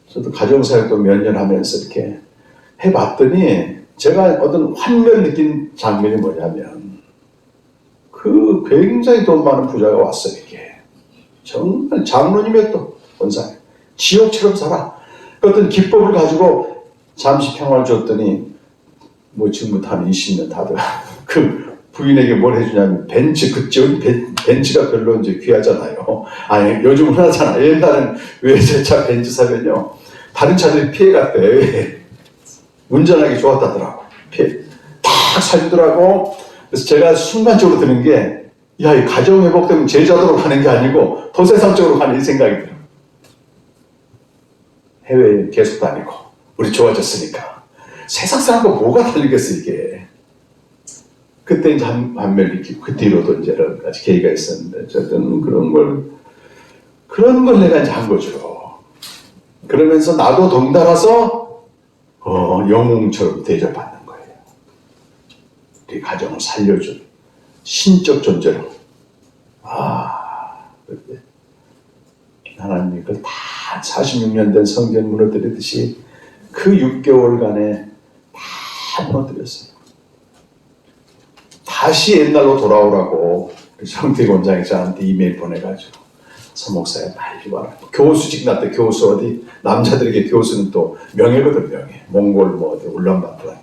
저도 가정사역도 몇 년 하면서 이렇게 해봤더니 제가 어떤 환멸 느낀 장면이 뭐냐면 그 굉장히 돈 많은 부자가 왔어요. 이게 정말 장로님의 본사에 지옥처럼 살아. 그 어떤 기법을 가지고 잠시 평화를 줬더니 뭐 지금부터 한 20년 다들 그 부인에게 뭘 해주냐면 벤츠 그쪽 벤츠가 별로 이제 귀하잖아요. 아니 요즘은 흔하잖아. 옛날엔 외제차 벤츠 사면요 다른 차들이 피해갔대. 운전하기 좋았다더라고. 딱 사주더라고. 그래서 제가 순간적으로 드는 게, 야, 이 가정 회복되면 제자도로 가는 게 아니고 더 세상적으로 가는 이 생각이 들어요. 해외에 계속 다니고 우리 좋아졌으니까 세상 사람과 뭐가 다르겠어 이게. 그때 이제 한매를 느끼고 그 뒤로도 이제 여러 가지 계기가 있었는데 어쨌든 그런 걸 내가 이제 한 거죠. 그러면서 나도 덩달아서 영웅처럼 대접받는 거예요. 우리 가정을 살려준 신적 존재로. 그때 하나님이 그걸 다 46년 된 성전 무너뜨리듯이 그 6개월간에 다 무너뜨렸어요. 다시 옛날로 돌아오라고 정태 원장이 저한테 이메일 보내가지고 서목사에 빨리 와라. 교수직 났대. 교수 어디 남자들에게 교수는 또 명예거든. 명예. 몽골 뭐 어디 울란바토르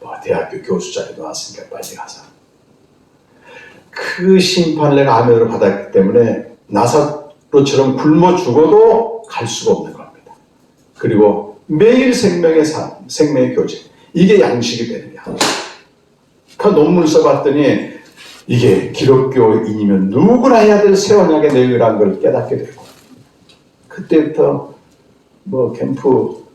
뭐 대학교 교수 자리 나왔으니까 빨리 가자. 그 심판을 내가 아멘으로 받았기 때문에 나사로처럼 굶어 죽어도 갈 수가 없는 겁니다. 그리고 매일 생명의 삶, 생명의 교제, 이게 양식이 되는 양식. 그 논문을 써봤더니 이게 기독교인이면 누구나 해야 될 새 언약의 내용이라는 걸 깨닫게 되고, 그때부터 뭐 캠프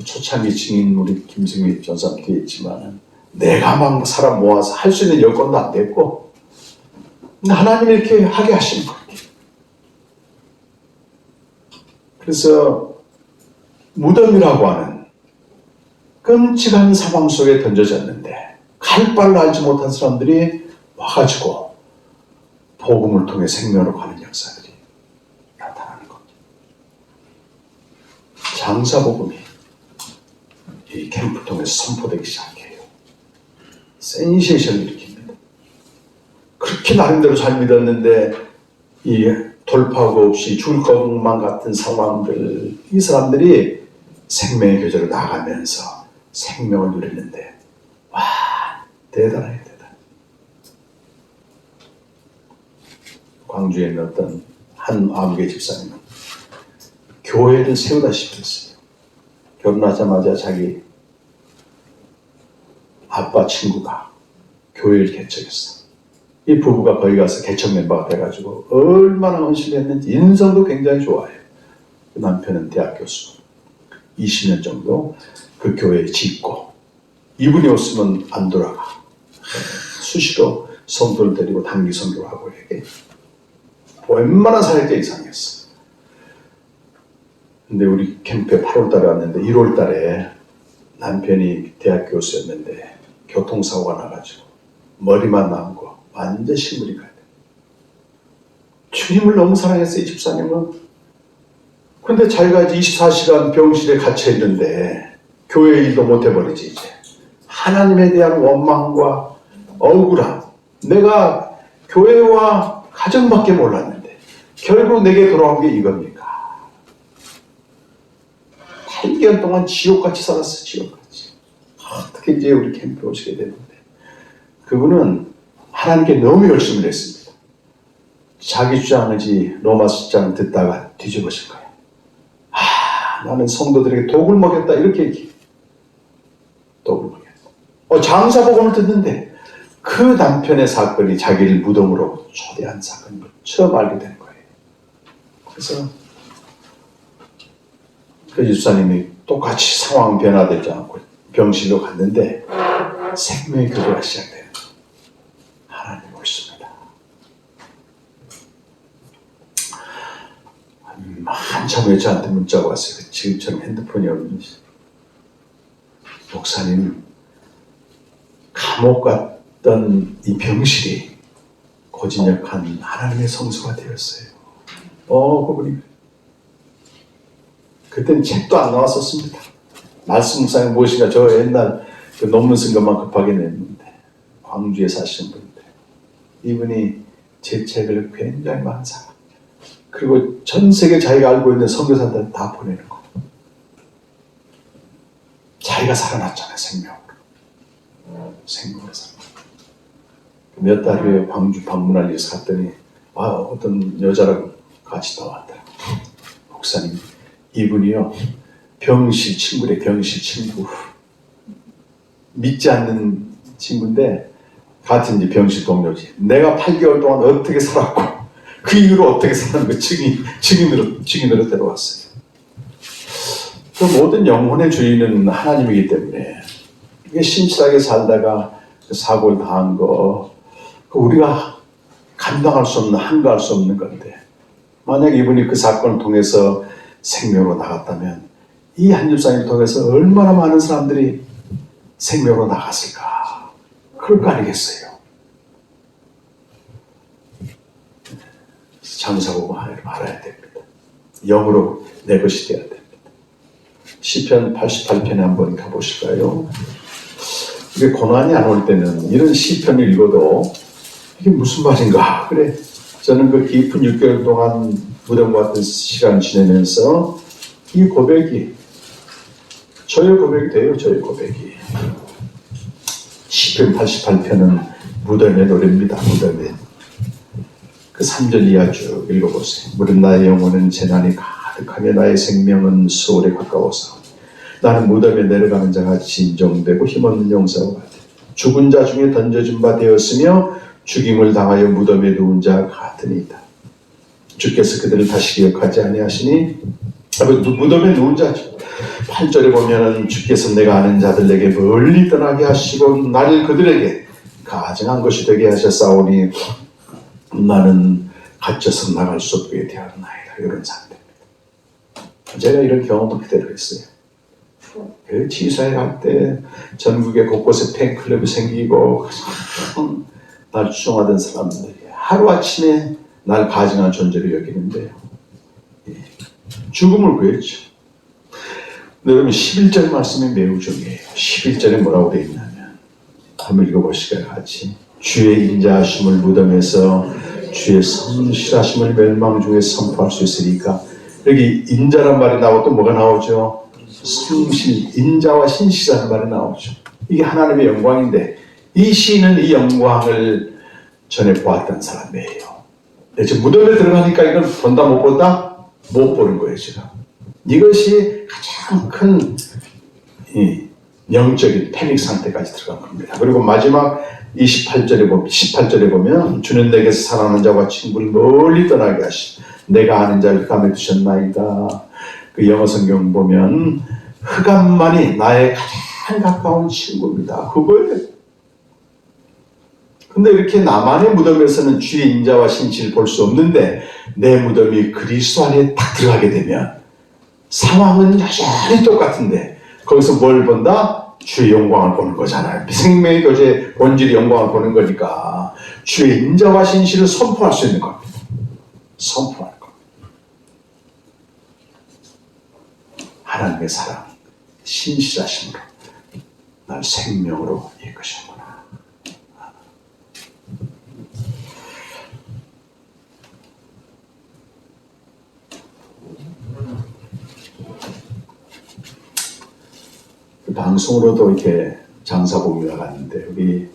초창기 증인 우리 김승희 전사님 뒤에 있지만 내가 막 사람 모아서 할 수 있는 여건도 안 됐고, 하나님이 이렇게 하게 하신 거예요. 그래서 무덤이라고 하는 끔찍한 상황 속에 던져졌는데 갈 바를 알지 못한 사람들이 와가지고 복음을 통해 생명으로 가는 역사들이 나타나는 겁니다. 장사복음이 이 캠프 통해서 선포되기 시작해요. 센세이션을 일으킵니다. 그렇게 나름대로 잘 믿었는데 이 돌파구 없이 죽을 것만 같은 상황들, 이 사람들이 생명의 교제로 나가면서 생명을 누리는데 와, 대단해요, 대단. 광주에 있는 어떤 한 아무개 집사님은 교회를 세우다시피 했어요. 결혼하자마자 자기 아빠 친구가 교회를 개척했어. 이 부부가 거기 가서 개척 멤버가 돼가지고 얼마나 헌신했는지 인성도 굉장히 좋아해요. 그 남편은 대학 교수. 20년 정도 그 교회에 짓고 이분이 없으면 안 돌아가. 수시로 성도를 데리고 단기 선교하고 이렇게 웬만한 살게 이상했어. 근데 우리 캠프에 8월 달에 왔는데 1월 달에 남편이 대학 교수였는데 교통사고가 나가지고 머리만 남고 완전 식물이 가야 돼. 주님을 너무 사랑했어요, 이 집사님은. 근데 자기가 이제 24시간 병실에 갇혀 있는데 교회 일도 못 해버리지 이제. 하나님에 대한 원망과 억울함. 내가 교회와 가정밖에 몰랐는데 결국 내게 돌아온 게 이겁니까? 8개월 동안 지옥같이 살았어, 지옥같이. 어떻게 이제 우리 캠프에 오시게 됐는데 그분은 하나님께 너무 열심히 했습니다. 자기 주장이지 로마서 주장을 듣다가 뒤집어진 거예요. 나는 성도들에게 독을 먹였다 이렇게 얘기해. 독을 먹였다. 장사복음을 듣는데 그 남편의 사건이 자기를 무덤으로 초대한 사건인 걸 처음 알게 된 거예요. 그래서 그 집사님이 똑같이 상황 변화되지 않고 병실로 갔는데 생명의 교제가 시작돼요. 하나님 옳습니다. 한참 후에 저한테 문자가 왔어요. 지금처럼 핸드폰이 없는지. 목사님, 감옥 갔던 이 병실이 고진역한 하나님의 성소가 되었어요. 그분이. 그때는 책도 안 나왔었습니다. 말씀 묵상이 무엇인가 저 옛날 그 논문 쓴 것만 급하게 냈는데 광주에 사시는 분인데 이분이 제 책을 굉장히 많이 사. 그리고 전 세계 자기가 알고 있는 선교사들 다 보내는 거. 자기가 살아났잖아요, 생명으로. 생명으로 살아. 몇 달 후에 광주 방문할 일에서 갔더니 어떤 여자랑 같이 나왔더라고요. 목사님, 이분이요 병실 친구래. 병실 친구. 믿지 않는 친구인데 같은 이제 병실 동료지. 내가 8개월 동안 어떻게 살았고 그 이후로 어떻게 살았는 증인으로 데려왔어요. 그 모든 영혼의 주인은 하나님이기 때문에 이게 신실하게 살다가 사고를 당한 거 우리가 감당할 수 없는, 한가할 수 없는 건데, 만약 이분이 그 사건을 통해서 생명으로 나갔다면 이 한 집사님을 통해서 얼마나 많은 사람들이 생명으로 나갔을까. 그럴 거 아니겠어요. 장사보고 알아야 됩니다. 영으로 내 것이 되어야 됩니다. 시편 88편에 한번 가보실까요? 이게 고난이 안 올 때는 이런 시편을 읽어도 이게 무슨 말인가. 그래, 저는 그 깊은 6개월 동안 무덤과 같은 시간을 지내면서 이 고백이 저의 고백이 돼요. 저의 고백이. 시편 88편은 무덤의 노래입니다. 무덤의 그 3절 이하 쭉 읽어보세요. 무릇 나의 영혼은 재난이 가득하며 나의 생명은 수월에 가까워서 나는 무덤에 내려가는 자가 진정되고 힘없는 용사와 같아. 죽은 자 중에 던져진 바 되었으며 죽임을 당하여 무덤에 누운 자 같으니이다. 주께서 그들을 다시 기억하지 아니하시니 무덤에 누운 자죠. 8절에 보면은 주께서 내가 아는 자들에게 멀리 떠나게 하시고 나를 그들에게 가증한 것이 되게 하셨사오니 나는 갇혀서 나갈 수 없게 되었나이다. 이런 상태입니다. 제가 이런 경험도 그대로 했어요. 그 지사에 갈 때 전국에 곳곳에 팬클럽이 생기고 날 추종하던 사람들이 하루아침에 날 가증한 존재로 여기는데요. 죽음을 구했죠. 여러분 11절 말씀이 매우 중요해요. 11절에 뭐라고 되어 있냐면 한번 읽어보시게요. 같이. 주의 인자하심을 무덤에서 주의 성실하심을 멸망 중에 선포할 수 있으니까. 여기 인자란 말이 나오고 또 뭐가 나오죠? 성실, 인자와 신실한 말이 나오죠. 이게 하나님의 영광인데 이 시인은 이 영광을 전에 보았던 사람이에요. 지금 무덤에 들어가니까 이걸 본다 못 본다? 못 보는 거예요. 지금. 이것이 가장 큰 영적인 패닉 상태까지 들어간 겁니다. 그리고 마지막 18절에 보면 주는 내게서 사랑하는 자와 친구를 멀리 떠나게 하시 내가 아는 자를 흑암에 두셨나이다. 그 영어 성경 보면 흑암만이 나의 가장 가까운 친구입니다. 그거예요. 근데 이렇게 나만의 무덤에서는 주의 인자와 신실을 볼 수 없는데 내 무덤이 그리스도 안에 딱 들어가게 되면 상황은 여전히 똑같은데 거기서 뭘 본다? 주의 영광을 보는 거잖아요. 생명의 교제의 본질의 영광을 보는 거니까 주의 인자와 신실을 선포할 수 있는 겁니다. 선포할 겁니다. 하나님의 사랑, 신실하심으로 날 생명으로 이끄시는구나. 방송으로도 이렇게 장사복음을 갔는데 우리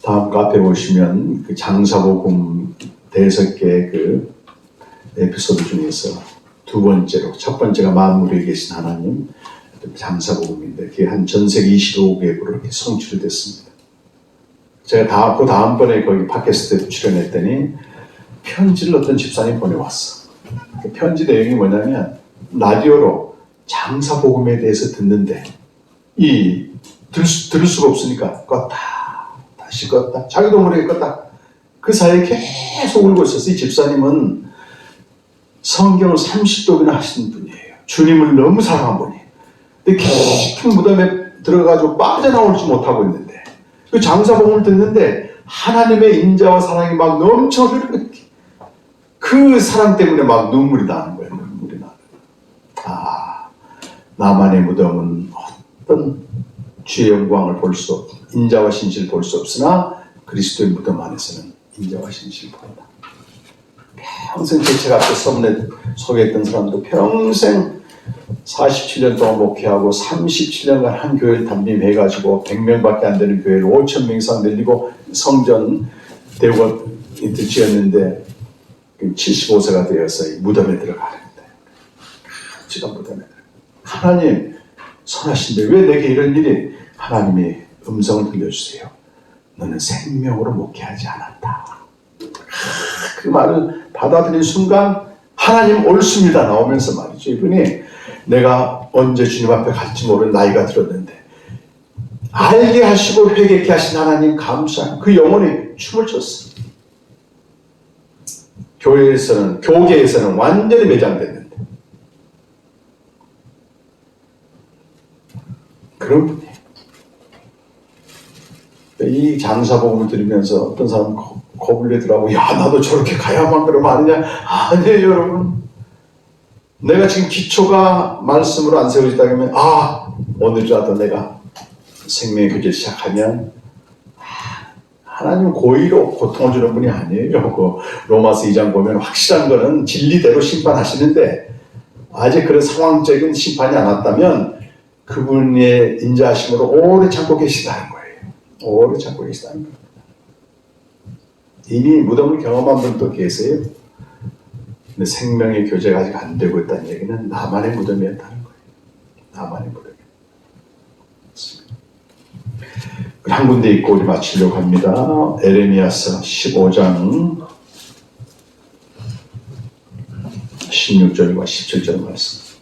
다음 카페 보시면 그 장사복음 5개의 그 에피소드 중에서 두 번째로 첫 번째가 만물에 계신 하나님 장사복음인데 그게 한 전 세계 25개국으로 이렇게 성취를 됐습니다. 제가 그 다음번에 거기 팟캐스트에 출연했더니 편지를 어떤 집사님이 보내왔어. 그 편지 내용이 뭐냐면 라디오로 장사복음에 대해서 듣는데 들을 수가 없으니까 껐다 다시 껐다 자기도 모르게 껐다. 그 사이에 계속 울고 있었어요. 이 집사님은 성경을 30독이나 하시는 분이에요. 주님을 너무 사랑한 분이. 근데 깊은 무덤에 들어가지고 빠져나올지 못하고 있는데 그 장사복음을 듣는데 하나님의 인자와 사랑이 막 넘쳐 흐르는 그 사랑 때문에 막 눈물이 나는 거예요. 눈물이 나는 거예요. 나만의 무덤은 어떤 주의 영광을 볼 수 없고 인자와 신실을 볼 수 없으나 그리스도의 무덤 안에서는 인자와 신실을 본다. 평생 대책 앞에 소개했던 사람도 평생 47년 동안 목회하고 37년간 한 교회를 담임해가지고 100명밖에 안 되는 교회를 5,000명 이상 늘리고 성전 대우가 지었는데 75세가 되어서 무덤에 들어가는데 지가 무덤에 들어가. 하나님 선하신데 왜 내게 이런 일이? 하나님이 음성을 들려주세요. 너는 생명으로 목회하지 않았다. 그 말을 받아들인 순간 하나님 옳습니다 나오면서 말이죠. 이분이 내가 언제 주님 앞에 갈지 모르는 나이가 들었는데 알게 하시고 회개케 하신 하나님 감사한 그 영혼이 춤을 췄어요. 교계에서는 완전히 매장됐는데 그런 분이에요. 이 장사복음을 들으면서 어떤 사람은 겁을 내더라고. 야, 나도 저렇게 가야만 그러면 아니냐. 아니에요, 여러분. 내가 지금 기초가 말씀으로 안 세워지다 그러면 오늘이라도 내가 생명의 교제를 시작하면 하나님 고의로 고통을 주는 분이 아니에요. 그 로마서 2장 보면 확실한 거는 진리대로 심판하시는데 아직 그런 상황적인 심판이 안 왔다면 그분의 인자하심으로 오래 참고 계시다는 거예요. 오래 참고 계시다는 거예요. 이미 무덤을 경험한 분도 계세요. 근데 생명의 교제가 아직 안 되고 있다는 얘기는 나만의 무덤이었다는 거예요. 나만의 무덤. 한 군데 있고 우리 마치려고 합니다. 에레미야서 15장 16절과 17절 말씀.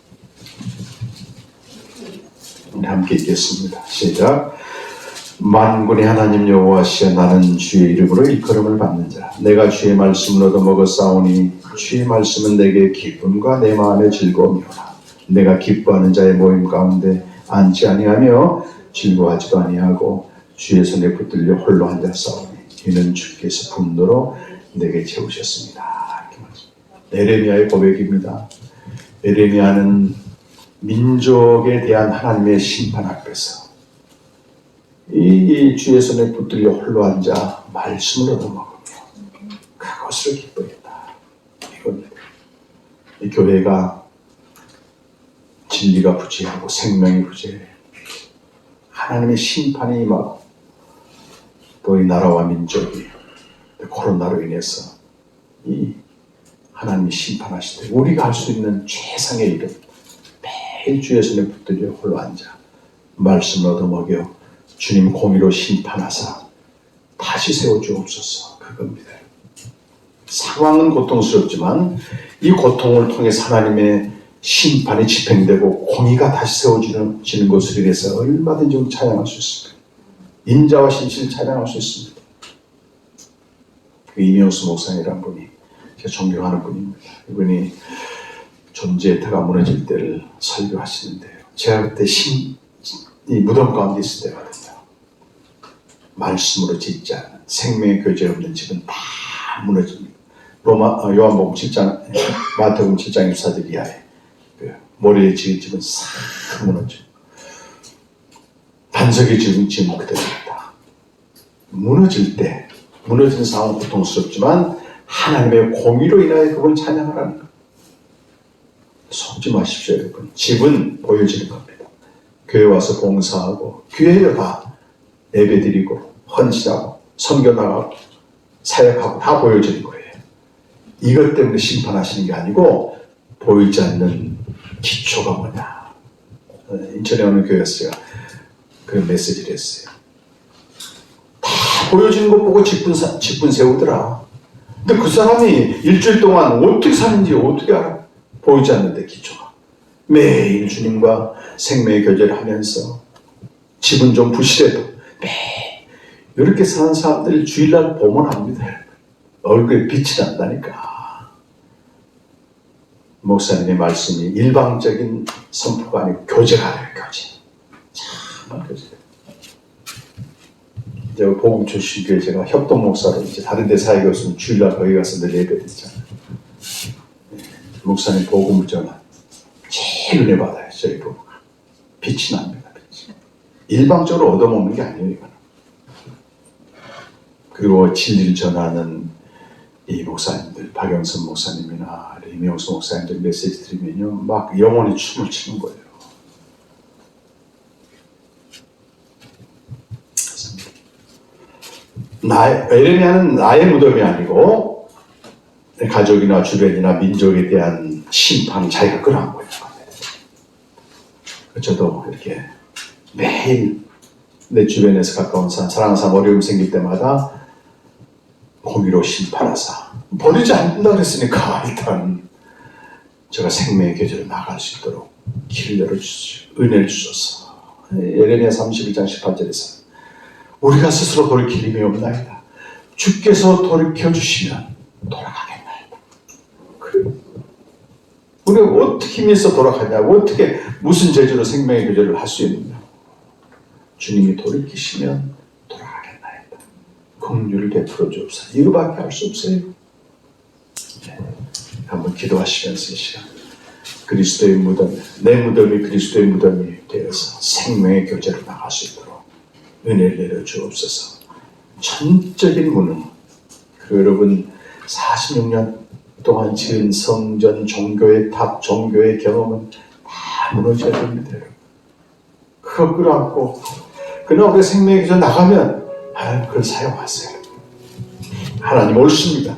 우리 함께 읽겠습니다. 시작. 만군의 하나님 여호와시여 나는 주의 이름으로 일컬음을 받는 자 내가 주의 말씀을 얻어먹어 싸우니 주의 말씀은 내게 기쁨과 내 마음의 즐거움이로라. 내가 기뻐하는 자의 모임 가운데 앉지 아니하며 즐거워하지도 아니하고 주의 손에 붙들려 홀로 앉아 싸우니 이는 주께서 분노로 내게 채우셨습니다. 에레미야의 고백입니다. 에레미야는 민족에 대한 하나님의 심판 앞에서 이 주의 손에 붙들려 홀로 앉아 말씀을 얻어먹으며 그것을 기뻐했다. 이겁니다. 이 교회가 진리가 부재하고 생명이 부재해 하나님의 심판이 임하고 또 이 나라와 민족이 코로나로 인해서 이 하나님이 심판하실 때 우리가 할 수 있는 최상의 일은 매일 주의 손에 붙들려 홀로 앉아 말씀을 얻어먹여 주님 공의로 심판하사 다시 세워주옵소서. 그겁니다. 상황은 고통스럽지만 이 고통을 통해 하나님의 심판이 집행되고 공의가 다시 세워지는 것을 위해서 얼마든지 우리 찬양할 수 있습니다. 인자와 신실을 찬양할 수 있습니다. 그 이명수 목사님이라는 분이 제가 존경하는 분입니다. 이분이 존재의 터가 무너질 때를 설교하시는데요. 제가 그때 이 무덤 가운데 있을 때거든요. 말씀으로 짓지 않은 생명의 교제 없는 집은 다 무너집니다. 요한복음 7장, 마태복음 7장 24절 이하에 그 모래에 지은 집은 싹 무너져. 반석에 지은 집은 그대로다. 무너질 때, 무너지는 상황은 고통스럽지만 하나님의 공의로 인하여 그걸 찬양하라는 거예요. 속지 마십시오, 여러분. 집은 보여지는 겁니다. 교회 와서 봉사하고, 교회에 다 예배드리고, 헌신하고, 선교 나가고, 사역하고 다 보여지는 거예요. 이것 때문에 심판하시는 게 아니고, 보이지 않는 기초가 뭐냐. 인천에 오는 교회에서 제가 그런 메시지를 했어요. 다 보여지는 것 보고 직분 세우더라. 근데 그 사람이 일주일 동안 어떻게 사는지 어떻게 알아? 보이지 않는데 기초가. 매일 주님과 생명의 교제를 하면서 집은 좀 부실해도 매일 이렇게 사는 사람들 주일날 보면 압니다. 얼굴에 빛이 난다니까. 목사님의 말씀이 일방적인 선포가 아니고 교제가 돼요. 교제. 정말 교제. 이제 복음 출신 교회 제가 협동 목사로 이제 다른 데 사역이 없으면 주일날 거기 가서 늘 예배 드리잖아요. 목사님 복음을 전한 제일 은혜 받아요. 저희 부부가. 빛이 납니다. 빛이. 일방적으로 얻어먹는 게 아니에요. 이거는. 그리고 진리를 전하는 이 목사님들, 박영선 목사님이나 이명수 목사님들 메시지 드리면요, 막 영혼이 춤을 추는 거예요. 에레미야는 나의 무덤이 아니고 내 가족이나 주변이나 민족에 대한 심판을 자기가 끌어안고 있는 겁니다. 저도 이렇게 매일 내 주변에서 가까운 사람, 사랑하는 사람 어려움 생길 때마다 공의로 심판하사 버리지 않는다 그랬으니까 일단 제가 생명의 계절로 나갈 수 있도록 길을 열어주시오. 은혜를 주소서. 예레미야 31장 18절에서 우리가 스스로 돌이킬 힘이 없나이다. 주께서 돌이켜주시면 돌아가겠나이다. 그래. 우리가 어떻게 힘에서 돌아가냐고, 어떻게 무슨 재주로 생명의 교제를 할 수 있느냐. 주님이 돌이키시면 돌아가겠나이다. 긍휼을 베풀어 주옵소서. 이거밖에 할 수 없어요. 네. 한번 기도하시면서 이 시간 그리스도의 무덤, 내 무덤이 그리스도의 무덤이 되어서 생명의 교제로 나갈 수 있도록 은혜를 내려 주옵소서. 전적인 무능, 그리고 여러분 46년 동안 지은 성전, 종교의 탑, 종교의 경험은 다 무너져야 됩니다. 여러분. 그거 끌어안고 그러나 우리가 생명의 교제 나가면 그걸 사용하세요. 하나님 옳습니다.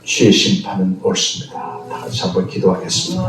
주의 심판은 옳습니다. 다 같이 한번 기도하겠습니다.